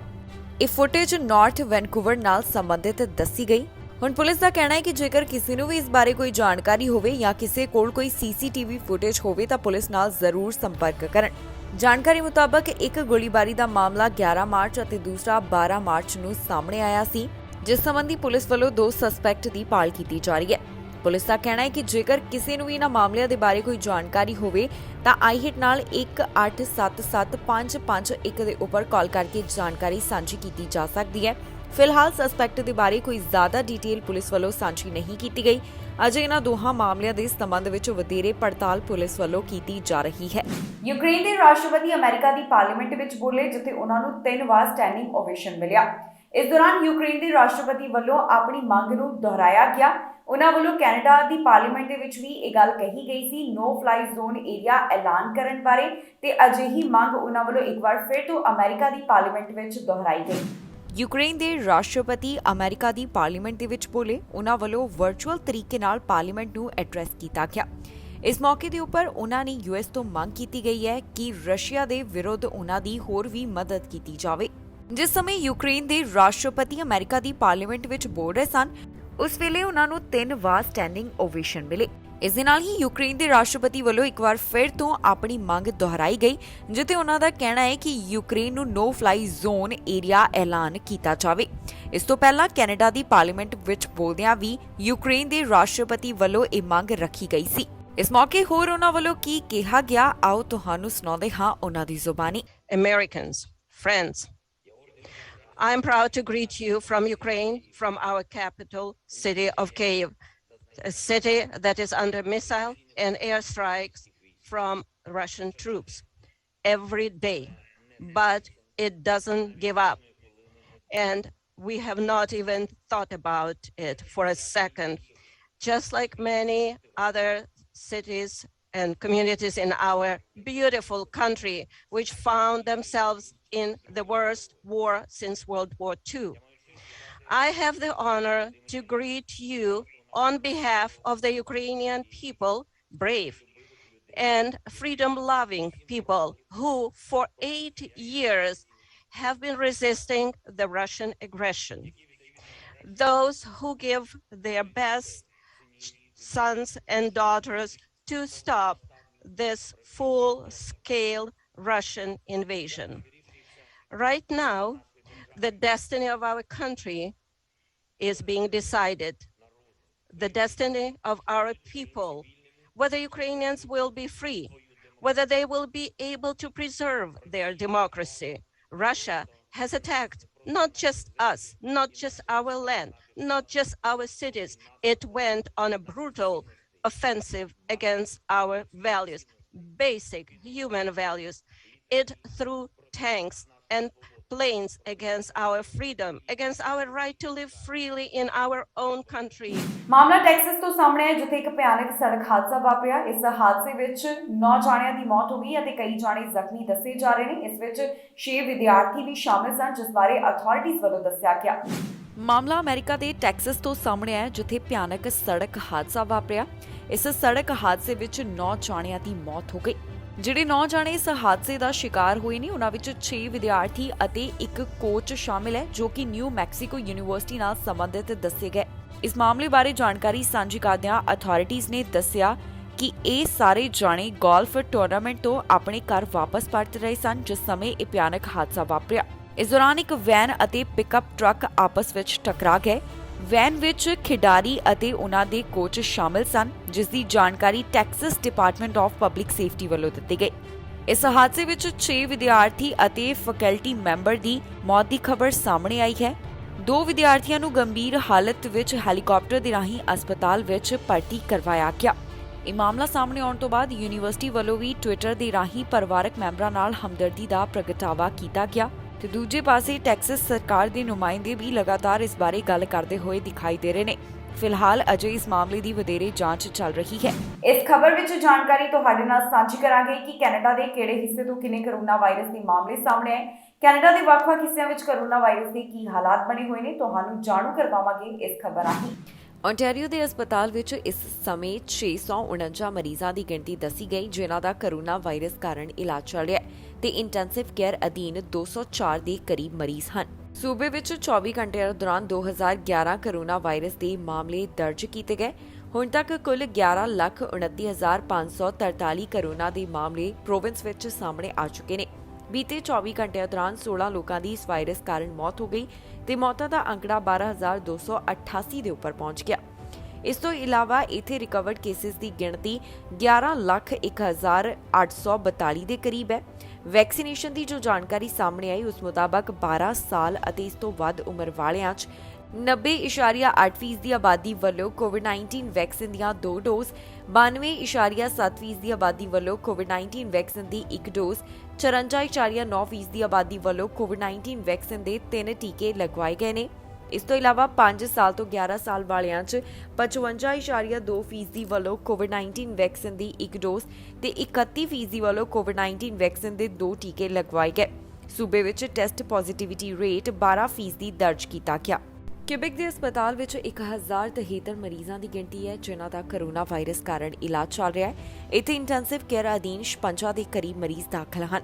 ਇਹ ਫੁਟੇਜ ਨਾਰਥ ਵੈਨਕੂਵਰ ਨਾਲ ਸੰਬੰਧਿਤ ਦੱਸੀ ਗਈ। ਹੁਣ ਪੁਲਿਸ ਦਾ ਕਹਿਣਾ ਹੈ ਕਿ ਜੇਕਰ ਕਿਸੇ ਨੂੰ ਵੀ ਇਸ ਬਾਰੇ ਕੋਈ ਜਾਣਕਾਰੀ ਹੋਵੇ ਜਾਂ ਕਿਸੇ ਕੋਲ ਕੋਈ ਸੀਸੀਟੀਵੀ ਫੁਟੇਜ ਹੋਵੇ ਤਾਂ ਪੁਲਿਸ ਨਾਲ ਜ਼ਰੂਰ ਸੰਪਰਕ ਕਰਨ। ਜਾਣਕਾਰੀ ਮੁਤਾਬਕ ਇੱਕ ਗੋਲੀਬਾਰੀ ਦਾ ਮਾਮਲਾ 11 ਮਾਰਚ ਅਤੇ ਦੂਸਰਾ 12 ਮਾਰਚ ਨੂੰ ਸਾਹਮਣੇ ਆਇਆ ਸੀ, ਜਿਸ ਸੰਬੰਧੀ ਪੁਲਿਸ ਵੱਲੋਂ 2 ਸਸਪੈਕਟ ਦੀ ਭਾਲ ਕੀਤੀ ਜਾ ਰਹੀ ਹੈ। ਪੁਲਿਸ ਦਾ ਕਹਿਣਾ ਹੈ ਕਿ ਜੇਕਰ ਕਿਸੇ ਨੂੰ ਵੀ ਇਹਨਾਂ ਮਾਮਲਿਆਂ ਦੇ ਬਾਰੇ ਕੋਈ ਜਾਣਕਾਰੀ ਹੋਵੇ ਤਾਂ ਆਈਹਿਟ ਨਾਲ 1877551 ਦੇ ਉੱਪਰ ਕਾਲ ਕਰਕੇ ਜਾਣਕਾਰੀ ਸਾਂਝੀ ਕੀਤੀ ਜਾ ਸਕਦੀ ਹੈ। ਫਿਲਹਾਲ ਸਸਪੈਕਟ ਦੇ ਬਾਰੇ ਕੋਈ ਜ਼ਿਆਦਾ ਡਿਟੇਲ ਪੁਲਿਸ ਵੱਲੋਂ ਸਾਂਝੀ ਨਹੀਂ ਕੀਤੀ ਗਈ। ਅਜੇ ਇਹਨਾਂ ਦੋਹਾਂ ਮਾਮਲਿਆਂ ਦੇ ਸੰਬੰਧ ਵਿੱਚ ਵਧੇਰੇ ਪੜਤਾਲ ਪੁਲਿਸ ਵੱਲੋਂ ਕੀਤੀ ਜਾ ਰਹੀ ਹੈ। ਯੂਕਰੇਨ ਦੇ ਰਾਸ਼ਟਰਪਤੀ ਅਮਰੀਕਾ ਦੀ ਪਾਰਲੀਮੈਂਟ ਵਿੱਚ ਬੋਲੇ, ਜਿੱਥੇ ਉਹਨਾਂ ਨੂੰ 3 ਵਾਰ ਸਟੈਂਡਿੰਗ ਓਵੇਸ਼ਨ ਮਿਲਿਆ। ਇਸ ਦੌਰਾਨ ਯੂਕਰੇਨ ਦੇ ਰਾਸ਼ਟਰਪਤੀ ਵੱਲੋਂ ਆਪਣੀ ਮੰਗ ਨੂੰ ਦੁਹਰਾਇਆ ਗਿਆ। ਉਹਨਾਂ ਵੱਲੋਂ ਕੈਨੇਡਾ ਦੀ ਪਾਰਲੀਮੈਂਟ ਦੇ ਵਿੱਚ ਵੀ ਇਹ ਗੱਲ ਕਹੀ ਗਈ ਸੀ, ਨੋ ਫਲਾਈ ਜ਼ੋਨ ਏਰੀਆ ਐਲਾਨ ਕਰਨ ਬਾਰੇ, ਤੇ ਅਜਿਹੀ ਮੰਗ ਉਹਨਾਂ ਵੱਲੋਂ ਇੱਕ ਵਾਰ ਫਿਰ ਤੋਂ ਅਮਰੀਕਾ ਦੀ ਪਾਰਲੀਮੈਂਟ ਵਿੱਚ ਦੁਹਰਾਈ ਗਈ। ਯੂਕਰੇਨ ਦੇ ਰਾਸ਼ਟਰਪਤੀ ਅਮਰੀਕਾ ਦੀ ਪਾਰਲੀਮੈਂਟ ਦੇ ਵਿੱਚ ਬੋਲੇ। ਉਹਨਾਂ ਵੱਲੋਂ ਵਰਚੁਅਲ ਤਰੀਕੇ ਨਾਲ ਪਾਰਲੀਮੈਂਟ ਨੂੰ ਐਡਰੈਸ ਕੀਤਾ ਗਿਆ। ਇਸ ਮੌਕੇ ਦੇ ਉੱਪਰ ਉਹਨਾਂ ਨੇ ਯੂਐਸ ਤੋਂ ਮੰਗ ਕੀਤੀ ਗਈ ਹੈ ਕਿ ਰਸ਼ੀਆ ਦੇ ਵਿਰੁੱਧ ਉਹਨਾਂ ਦੀ ਹੋਰ ਵੀ ਮਦਦ ਕੀਤੀ ਜਾਵੇ। ਜਿਸ ਸਮੇਂ ਯੂਕਰੇਨ ਦੇ ਰਾਸ਼ਟਰਪਤੀ ਅਮਰੀਕਾ ਦੀ ਪਾਰਲੀਮੈਂਟ ਵਿੱਚ ਬੋਲ ਰਹੇ ਸਨ, ਉਸ ਵੇਲੇ ਉਹਨਾਂ ਨੂੰ 3 ਵਾਰ ਸਟੈਂਡਿੰਗ ਓਵੇਸ਼ਨ ਮਿਲੇ। ਇਸ ਦੇ ਨਾਲ ਹੀ ਯੂਕਰੇਨ ਦੇ ਰਾਸ਼ਟਰਪਤੀ ਵੱਲੋਂ ਇੱਕ ਵਾਰ ਫਿਰ ਤੋਂ ਆਪਣੀ ਮੰਗ ਦੁਹਰਾਈ ਗਈ, ਜਿੱਥੇ ਉਹਨਾਂ ਦਾ ਕਹਿਣਾ ਹੈ ਕਿ ਯੂਕਰੇਨ ਨੂੰ ਨੋ ਫਲਾਈ ਜ਼ੋਨ ਏਰੀਆ ਐਲਾਨ ਕੀਤਾ ਜਾਵੇ। ਇਸ ਤੋਂ ਪਹਿਲਾਂ ਕੈਨੇਡਾ ਦੀ ਪਾਰਲੀਮੈਂਟ ਵਿੱਚ ਬੋਲਦਿਆਂ ਵੀ ਯੂਕਰੇਨ ਦੇ ਰਾਸ਼ਟਰਪਤੀ ਵੱਲੋਂ ਇਹ ਮੰਗ ਰੱਖੀ ਗਈ ਸੀ। ਇਸ ਮੌਕੇ ਹੋਰ ਉਹਨਾਂ ਵੱਲੋਂ ਕੀ ਕਿਹਾ ਗਿਆ, ਆਓ ਤੁਹਾਨੂੰ ਸੁਣਾਉਂਦੇ ਹਾਂ ਉਹਨਾਂ ਦੀ ਜ਼ੁਬਾਨੀ।
Americans, friends, I am proud to greet you from Ukraine, from our capital city of Kyiv, a city that is under missile and airstrikes from Russian troops every day. But it doesn't give up. And we have not even thought about it for a second. Just like many other cities and communities in our beautiful country, which found themselves in the worst war since World War II. I have the honor to greet you on behalf of the Ukrainian people brave, and freedom-loving people who for 8 years have been resisting the Russian aggression. Those who give their best sons and daughters to stop this full-scale Russian invasion. Right now, the destiny of our country is being decided. The destiny of our people, whether Ukrainians will be free, whether they will be able to preserve their democracy. Russia has attacked not just us, not just our land, not just our cities. It went on a brutal offensive against our values, basic human values. It threw tanks and planes against our freedom, against our right to live freely in our own country.
ਮਾਮਲਾ Texas ਤੋਂ ਸਾਹਮਣੇ ਹੈ ਜਿੱਥੇ ਇੱਕ ਭਿਆਨਕ ਸੜਕ ਹਾਦਸਾ ਵਾਪਰਿਆ। ਇਸ ਹਾਦਸੇ ਵਿੱਚ 9 ਜਾਣਿਆਂ ਦੀ ਮੌਤ ਹੋ ਗਈ ਅਤੇ ਕਈ ਜਾਣੇ ਜ਼ਖਮੀ ਦੱਸੇ ਜਾ ਰਹੇ ਨੇ। ਇਸ ਵਿੱਚ 6 ਵਿਦਿਆਰਥੀ ਵੀ ਸ਼ਾਮਿਲ ਸਨ, ਜਿਸ ਬਾਰੇ ਅਥਾਰਟੀਜ਼ ਵੱਲੋਂ ਦੱਸਿਆ ਗਿਆ।
ਮਾਮਲਾ ਅਮਰੀਕਾ ਦੇ ਟੈਕਸਸ ਤੋਂ ਸਾਹਮਣੇ ਆਇਆ ਜਿੱਥੇ ਭਿਆਨਕ ਸੜਕ ਹਾਦਸਾ ਵਾਪਰਿਆ। ਇਸ ਸੜਕ ਹਾਦਸੇ ਵਿੱਚ 9 ਜਾਣਿਆਂ ਦੀ ਮੌਤ ਹੋ ਗਈ। ਜਿਹੜੇ 9 ਜਾਣੇ ਇਸ ਹਾਦਸੇ ਦਾ ਸ਼ਿਕਾਰ ਹੋਏ ਨੇ ਉਹਨਾਂ ਵਿੱਚ 6 ਵਿਦਿਆਰਥੀ ਅਤੇ ਇੱਕ ਕੋਚ ਸ਼ਾਮਿਲ ਹੈ ਜੋ ਕਿ ਨਿਊ ਮੈਕਸੀਕੋ ਯੂਨੀਵਰਸਿਟੀ ਨਾਲ ਸੰਬੰਧਿਤ ਦੱਸੇ ਗਏ। ਇਸ ਮਾਮਲੇ ਬਾਰੇ ਜਾਣਕਾਰੀ ਸਾਂਝੀ ਕਰਦਿਆਂ ਅਥਾਰਟੀਜ਼ ਨੇ ਦੱਸਿਆ ਕਿ ਇਹ ਸਾਰੇ ਜਾਣੇ ਗੋਲਫ ਟੂਰਨਾਮੈਂਟ ਤੋਂ ਆਪਣੇ ਘਰ ਵਾਪਸ ਪਰਤ ਰਹੇ ਸਨ ਜਿਸ ਸਮੇਂ ਇਹ ਭਿਆਨਕ ਹਾਦਸਾ ਵਾਪਰਿਆ। ਇਸ ਦੌਰਾਨ ਇੱਕ ਵੈਨ ਅਤੇ ਪਿਕਅਪ ਟਰੱਕ ਆਪਸ ਵਿੱਚ ਟਕਰਾ ਗਏ। ਵੈਨ ਵਿੱਚ ਖਿਡਾਰੀ ਅਤੇ ਉਹਨਾਂ ਦੇ ਕੋਚ ਸ਼ਾਮਿਲ ਸਨ ਜਿਸ ਦੀ ਜਾਣਕਾਰੀ Texas department of public safety ਵੱਲੋਂ ਦਿੱਤੀ ਗਈ। ਇਸ ਹਾਦਸੇ ਵਿੱਚ 6 ਵਿਦਿਆਰਥੀ ਅਤੇ ਫੈਕਲਟੀ ਮੈਂਬਰ ਦੀ ਮੌਤ ਦੀ ਖਬਰ ਸਾਹਮਣੇ ਆਈ ਹੈ। 2 ਵਿਦਿਆਰਥੀਆਂ ਨੂੰ ਗੰਭੀਰ ਹਾਲਤ ਵਿੱਚ ਹੈਲੀਕਾਪਟਰ ਦੇ ਰਾਹੀਂ ਹਸਪਤਾਲ ਵਿੱਚ ਭਰਤੀ ਕਰਵਾਇਆ ਗਿਆ। ਇਹ ਮਾਮਲਾ ਸਾਹਮਣੇ ਆਉਣ ਤੋਂ ਬਾਅਦ ਯੂਨੀਵਰਸਿਟੀ ਵੱਲੋਂ ਵੀ ਟਵਿੱਟਰ ਦੇ ਰਾਹੀਂ ਪਰਿਵਾਰਕ ਮੈਂਬਰਾਂ ਨਾਲ ਹਮਦਰਦੀ ਦਾ ਪ੍ਰਗਟਾਵਾ ਕੀਤਾ ਗਿਆ ਤੇ ਦੂਜੇ ਪਾਸੇ ਟੈਕਸਸ ਸਰਕਾਰ ਦੇ ਨੁਮਾਇੰਦੇ ਵੀ ਲਗਾਤਾਰ ਇਸ ਬਾਰੇ ਗੱਲ ਕਰਦੇ ਹੋਏ ਦਿਖਾਈ ਦੇ ਰਹੇ ਨੇ। ਫਿਲਹਾਲ ਅਜੇ ਇਸ ਮਾਮਲੇ ਦੀ ਵਧੇਰੇ ਜਾਂਚ ਚੱਲ ਰਹੀ ਹੈ।
ਇਸ ਖਬਰ ਵਿੱਚ ਜਾਣਕਾਰੀ ਤੁਹਾਡੇ ਨਾਲ ਸਾਂਝੀ ਕਰਾਂਗੇ ਕਿ ਕੈਨੇਡਾ ਦੇ ਕਿਹੜੇ ਹਿੱਸੇ ਤੋਂ ਕਿੰਨੇ ਕਰੋਨਾ ਵਾਇਰਸ ਦੇ ਮਾਮਲੇ ਸਾਹਮਣੇ ਆਏ। ਕੈਨੇਡਾ ਦੇ ਵੱਖ-ਵੱਖ ਹਿੱਸਿਆਂ ਵਿੱਚ ਕਰੋਨਾ ਵਾਇਰਸ ਦੇ ਕੀ ਹਾਲਾਤ ਬਣੇ ਹੋਏ ਨੇ, ਤੁਹਾਨੂੰ ਜਾਣੂ ਕਰਵਾਵਾਂਗੇ ਇਸ ਖਬਰ ਰਾਹੀਂ।
ਓਨਟਾਰੀਓ ਦੇ ਹਸਪਤਾਲ ਵਿੱਚ ਇਸ ਸਮੇਂ 649 ਮਰੀਜ਼ਾਂ ਦੀ ਗਿਣਤੀ ਦੱਸੀ ਗਈ ਜਿਨ੍ਹਾਂ ਦਾ ਕਰੋਨਾ ਵਾਇਰਸ ਕਾਰਨ ਇਲਾਜ ਚੱਲ ਰਿਹਾ ਹੈ ਤੇ ਇੰਟੈਂਸਿਵ ਕੇਅਰ ਅਧੀਨ 204 ਦੇ ਕਰੀਬ ਮਰੀਜ਼ ਹਨ। ਸੂਬੇ ਵਿੱਚ 24 ਘੰਟਿਆਂ ਦੌਰਾਨ 2011 ਕਰੋਨਾ ਵਾਇਰਸ ਦੇ ਮਾਮਲੇ ਦਰਜ ਕੀਤੇ ਗਏ। ਹੁਣ ਤੱਕ ਕੁੱਲ 11,29,543 ਕਰੋਨਾ ਦੇ ਮਾਮਲੇ ਪ੍ਰੋਵਿੰਸ ਵਿੱਚ ਸਾਹਮਣੇ ਆ ਚੁੱਕੇ ਨੇ। ਬੀਤੇ 24 ਘੰਟਿਆਂ ਦੌਰਾਨ 16 ਲੋਕਾਂ ਦੀ ਇਸ ਵਾਇਰਸ ਕਾਰਨ ਮੌਤ ਹੋ ਗਈ ਤੇ ਮੌਤਾਂ ਦਾ ਅੰਕੜਾ 12,288 ਦੇ ਉੱਪਰ ਪਹੁੰਚ ਗਿਆ। ਇਸ ਤੋਂ ਇਲਾਵਾ ਇੱਥੇ ਰਿਕਵਰਡ ਕੇਸਿਸ ਦੀ ਗਿਣਤੀ 11,01,842 ਦੇ ਕਰੀਬ ਹੈ। ਵੈਕਸੀਨੇਸ਼ਨ ਦੀ ਜੋ ਜਾਣਕਾਰੀ ਸਾਹਮਣੇ ਆਈ ਉਸ ਮੁਤਾਬਕ 12 ਸਾਲ ਅਤੇ ਇਸ ਤੋਂ ਵੱਧ ਉਮਰ ਵਾਲਿਆਂ 'ਚ 90.8% ਦੀ ਆਬਾਦੀ ਵੱਲੋਂ ਕੋਵਿਡ-19 ਵੈਕਸੀਨ ਦੀਆਂ 2 ਡੋਜ਼, 92.7% ਦੀ ਆਬਾਦੀ ਵੱਲੋਂ ਕੋਵਿਡ-19 ਵੈਕਸੀਨ ਦੀ 1 ਡੋਜ਼, 54.9% ਦੀ ਆਬਾਦੀ ਵੱਲੋਂ ਕੋਵਿਡ-19 ਵੈਕਸੀਨ ਦੇ 3 ਟੀਕੇ ਲਗਵਾਏ ਗਏ ਨੇ। ਇਸ ਤੋਂ ਇਲਾਵਾ 5 ਸਾਲ ਤੋਂ 11 ਸਾਲ ਵਾਲਿਆਂ 'ਚ 55.2% ਦੀ ਵੱਲੋਂ ਕੋਵਿਡ-19 ਵੈਕਸੀਨ ਦੀ 1 ਡੋਜ਼ ਤੇ 31% ਦੀ ਵੱਲੋਂ ਕੋਵਿਡ-19 ਵੈਕਸੀਨ ਦੇ 2 ਟੀਕੇ ਲਗਵਾਏ ਗਏ। ਸੂਬੇ ਵਿੱਚ ਟੈਸਟ ਪੋਜ਼ਿਟਿਵਿਟੀ ਰੇਟ 12% ਦਰਜ ਕੀਤਾ ਗਿਆ। ਕਿਬਿਕ ਦੇ ਹਸਪਤਾਲ ਵਿੱਚ 1073 ਮਰੀਜ਼ਾਂ ਦੀ ਗਿਣਤੀ ਹੈ ਜਿਨ੍ਹਾਂ ਦਾ ਕਰੋਨਾ ਵਾਇਰਸ ਕਾਰਨ ਇਲਾਜ ਚੱਲ ਰਿਹਾ ਹੈ। ਇੱਥੇ ਇੰਟੈਂਸਿਵ ਕੇਅਰ ਅਧੀਨ 56 ਦੇ ਕਰੀਬ ਮਰੀਜ਼ ਦਾਖਲ ਹਨ।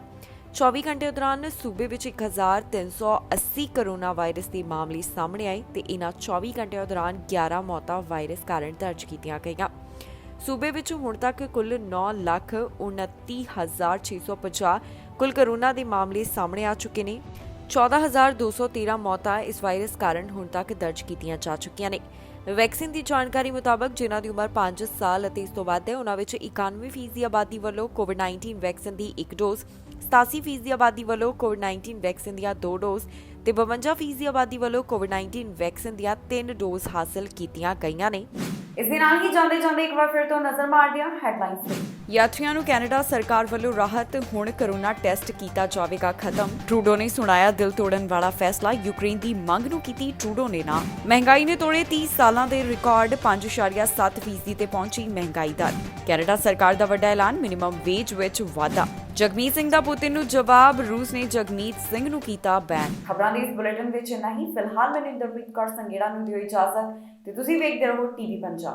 24 ਘੰਟੇ ਦੌਰਾਨ ਸੂਬੇ ਵਿੱਚ 1380 ਕਰੋਨਾ ਵਾਇਰਸ ਦੇ ਮਾਮਲੇ ਸਾਹਮਣੇ ਆਏ ਤੇ ਇਨ੍ਹਾਂ 24 ਘੰਟਿਆਂ ਦੌਰਾਨ 11 ਮੌਤਾਂ ਵਾਇਰਸ ਕਾਰਨ ਦਰਜ ਕੀਤੀਆਂ ਗਈਆਂ। ਸੂਬੇ ਵਿੱਚ ਹੁਣ ਤੱਕ ਕੁੱਲ 9,29,650 ਕੁੱਲ ਕਰੋਨਾ ਦੇ ਮਾਮਲੇ ਸਾਹਮਣੇ ਆ ਚੁੱਕੇ ਨੇ। 14,213 ਮੌਤਾਂ ਇਸ ਵਾਇਰਸ ਕਾਰਨ ਹੁਣ ਤੱਕ ਦਰਜ ਕੀਤੀਆਂ ਜਾ ਚੁੱਕੀਆਂ ਨੇ। ਵੈਕਸੀਨ ਦੀ ਜਾਣਕਾਰੀ ਮੁਤਾਬਕ ਜਿਨ੍ਹਾਂ ਦੀ ਉਮਰ 5 ਸਾਲ ਅਤੇ ਇਸ ਤੋਂ ਵੱਧ ਹੈ ਉਹਨਾਂ ਵਿੱਚ 91% ਦੀ ਆਬਾਦੀ ਵੱਲੋਂ ਕੋਵਿਡ-19 ਵੈਕਸੀਨ ਦੀ 1 ਡੋਜ਼, 87% ਦੀ ਆਬਾਦੀ ਵੱਲੋਂ ਕੋਵਿਡ-19 ਵੈਕਸੀਨ ਦੀਆਂ 2 ਡੋਜ਼ ਤੇ 52% ਦੀ ਆਬਾਦੀ ਵੱਲੋਂ ਕੋਵਿਡ-19 ਵੈਕਸੀਨ ਦੀਆਂ 3 ਡੋਜ਼ ਹਾਸਲ ਕੀਤੀਆਂ ਗਈਆਂ ਨੇ।
ਇਸ ਦੇ ਨਾਲ ਹੀ ਜਾਂਦੇ ਇੱਕ ਵਾਰ ਫਿਰ ਤੋਂ ਨਜ਼ਰ ਮਾਰਦੇ ਹਾਂ ਹੈਡਲਾਈਨਸ ਤੇ।
ਯਾਤਰੀਆਂ ਨੂੰ ਕੈਨੇਡਾ ਸਰਕਾਰ ਵੱਲੋਂ ਰਾਹਤ, ਹੁਣ ਕਰੋਨਾ ਟੈਸਟ ਕੀਤਾ ਜਾਵੇਗਾ ਖਤਮ। ਟਰੂਡੋ ਨੇ ਸੁਣਾਇਆ ਦਿਲ ਤੋੜਨ ਵਾਲਾ ਫੈਸਲਾ, ਯੂਕਰੇਨ ਦੀ ਮੰਗ ਨੂੰ ਕੀਤੀ ਟਰੂਡੋ ਨੇ ਨਾ। ਮਹਿੰਗਾਈ ਨੇ ਤੋੜੇ 30 ਸਾਲਾਂ ਦੇ ਰਿਕਾਰਡ, 5.7% ਤੇ ਪਹੁੰਚੀ ਮਹਿੰਗਾਈ ਦਰ। ਕੈਨੇਡਾ ਸਰਕਾਰ ਦਾ ਵੱਡਾ ਐਲਾਨ, ਮਿਨੀਮਮ ਵੇਜ ਵਿੱਚ ਵਾਧਾ। ਜਗਮੀਤ ਸਿੰਘ ਦਾ ਪੁੱਤਰ ਨੂੰ ਜਵਾਬ, ਰੂਸ ਨੇ ਜਗਮੀਤ ਸਿੰਘ ਨੂੰ ਕੀਤਾ ਬੈਨ।
ਖਬਰਾਂ ਦੇ ਇਸ ਬੁਲੇਟਿਨ ਵਿੱਚ ਇੰਨਾ ਹੀ। ਫਿਲਹਾਲ ਮੈਨੂੰ ਇੰਦਰਪ੍ਰੀਤ ਕੌਰ ਸੰਗੇੜਾ ਨੂੰ ਦਿਓ ਇਜਾਜ਼ਤ ਤੇ ਤੁਸੀਂ ਵੇਖਦੇ ਰਹੋ ਟੀਵੀ ਪੰਜਾਬ।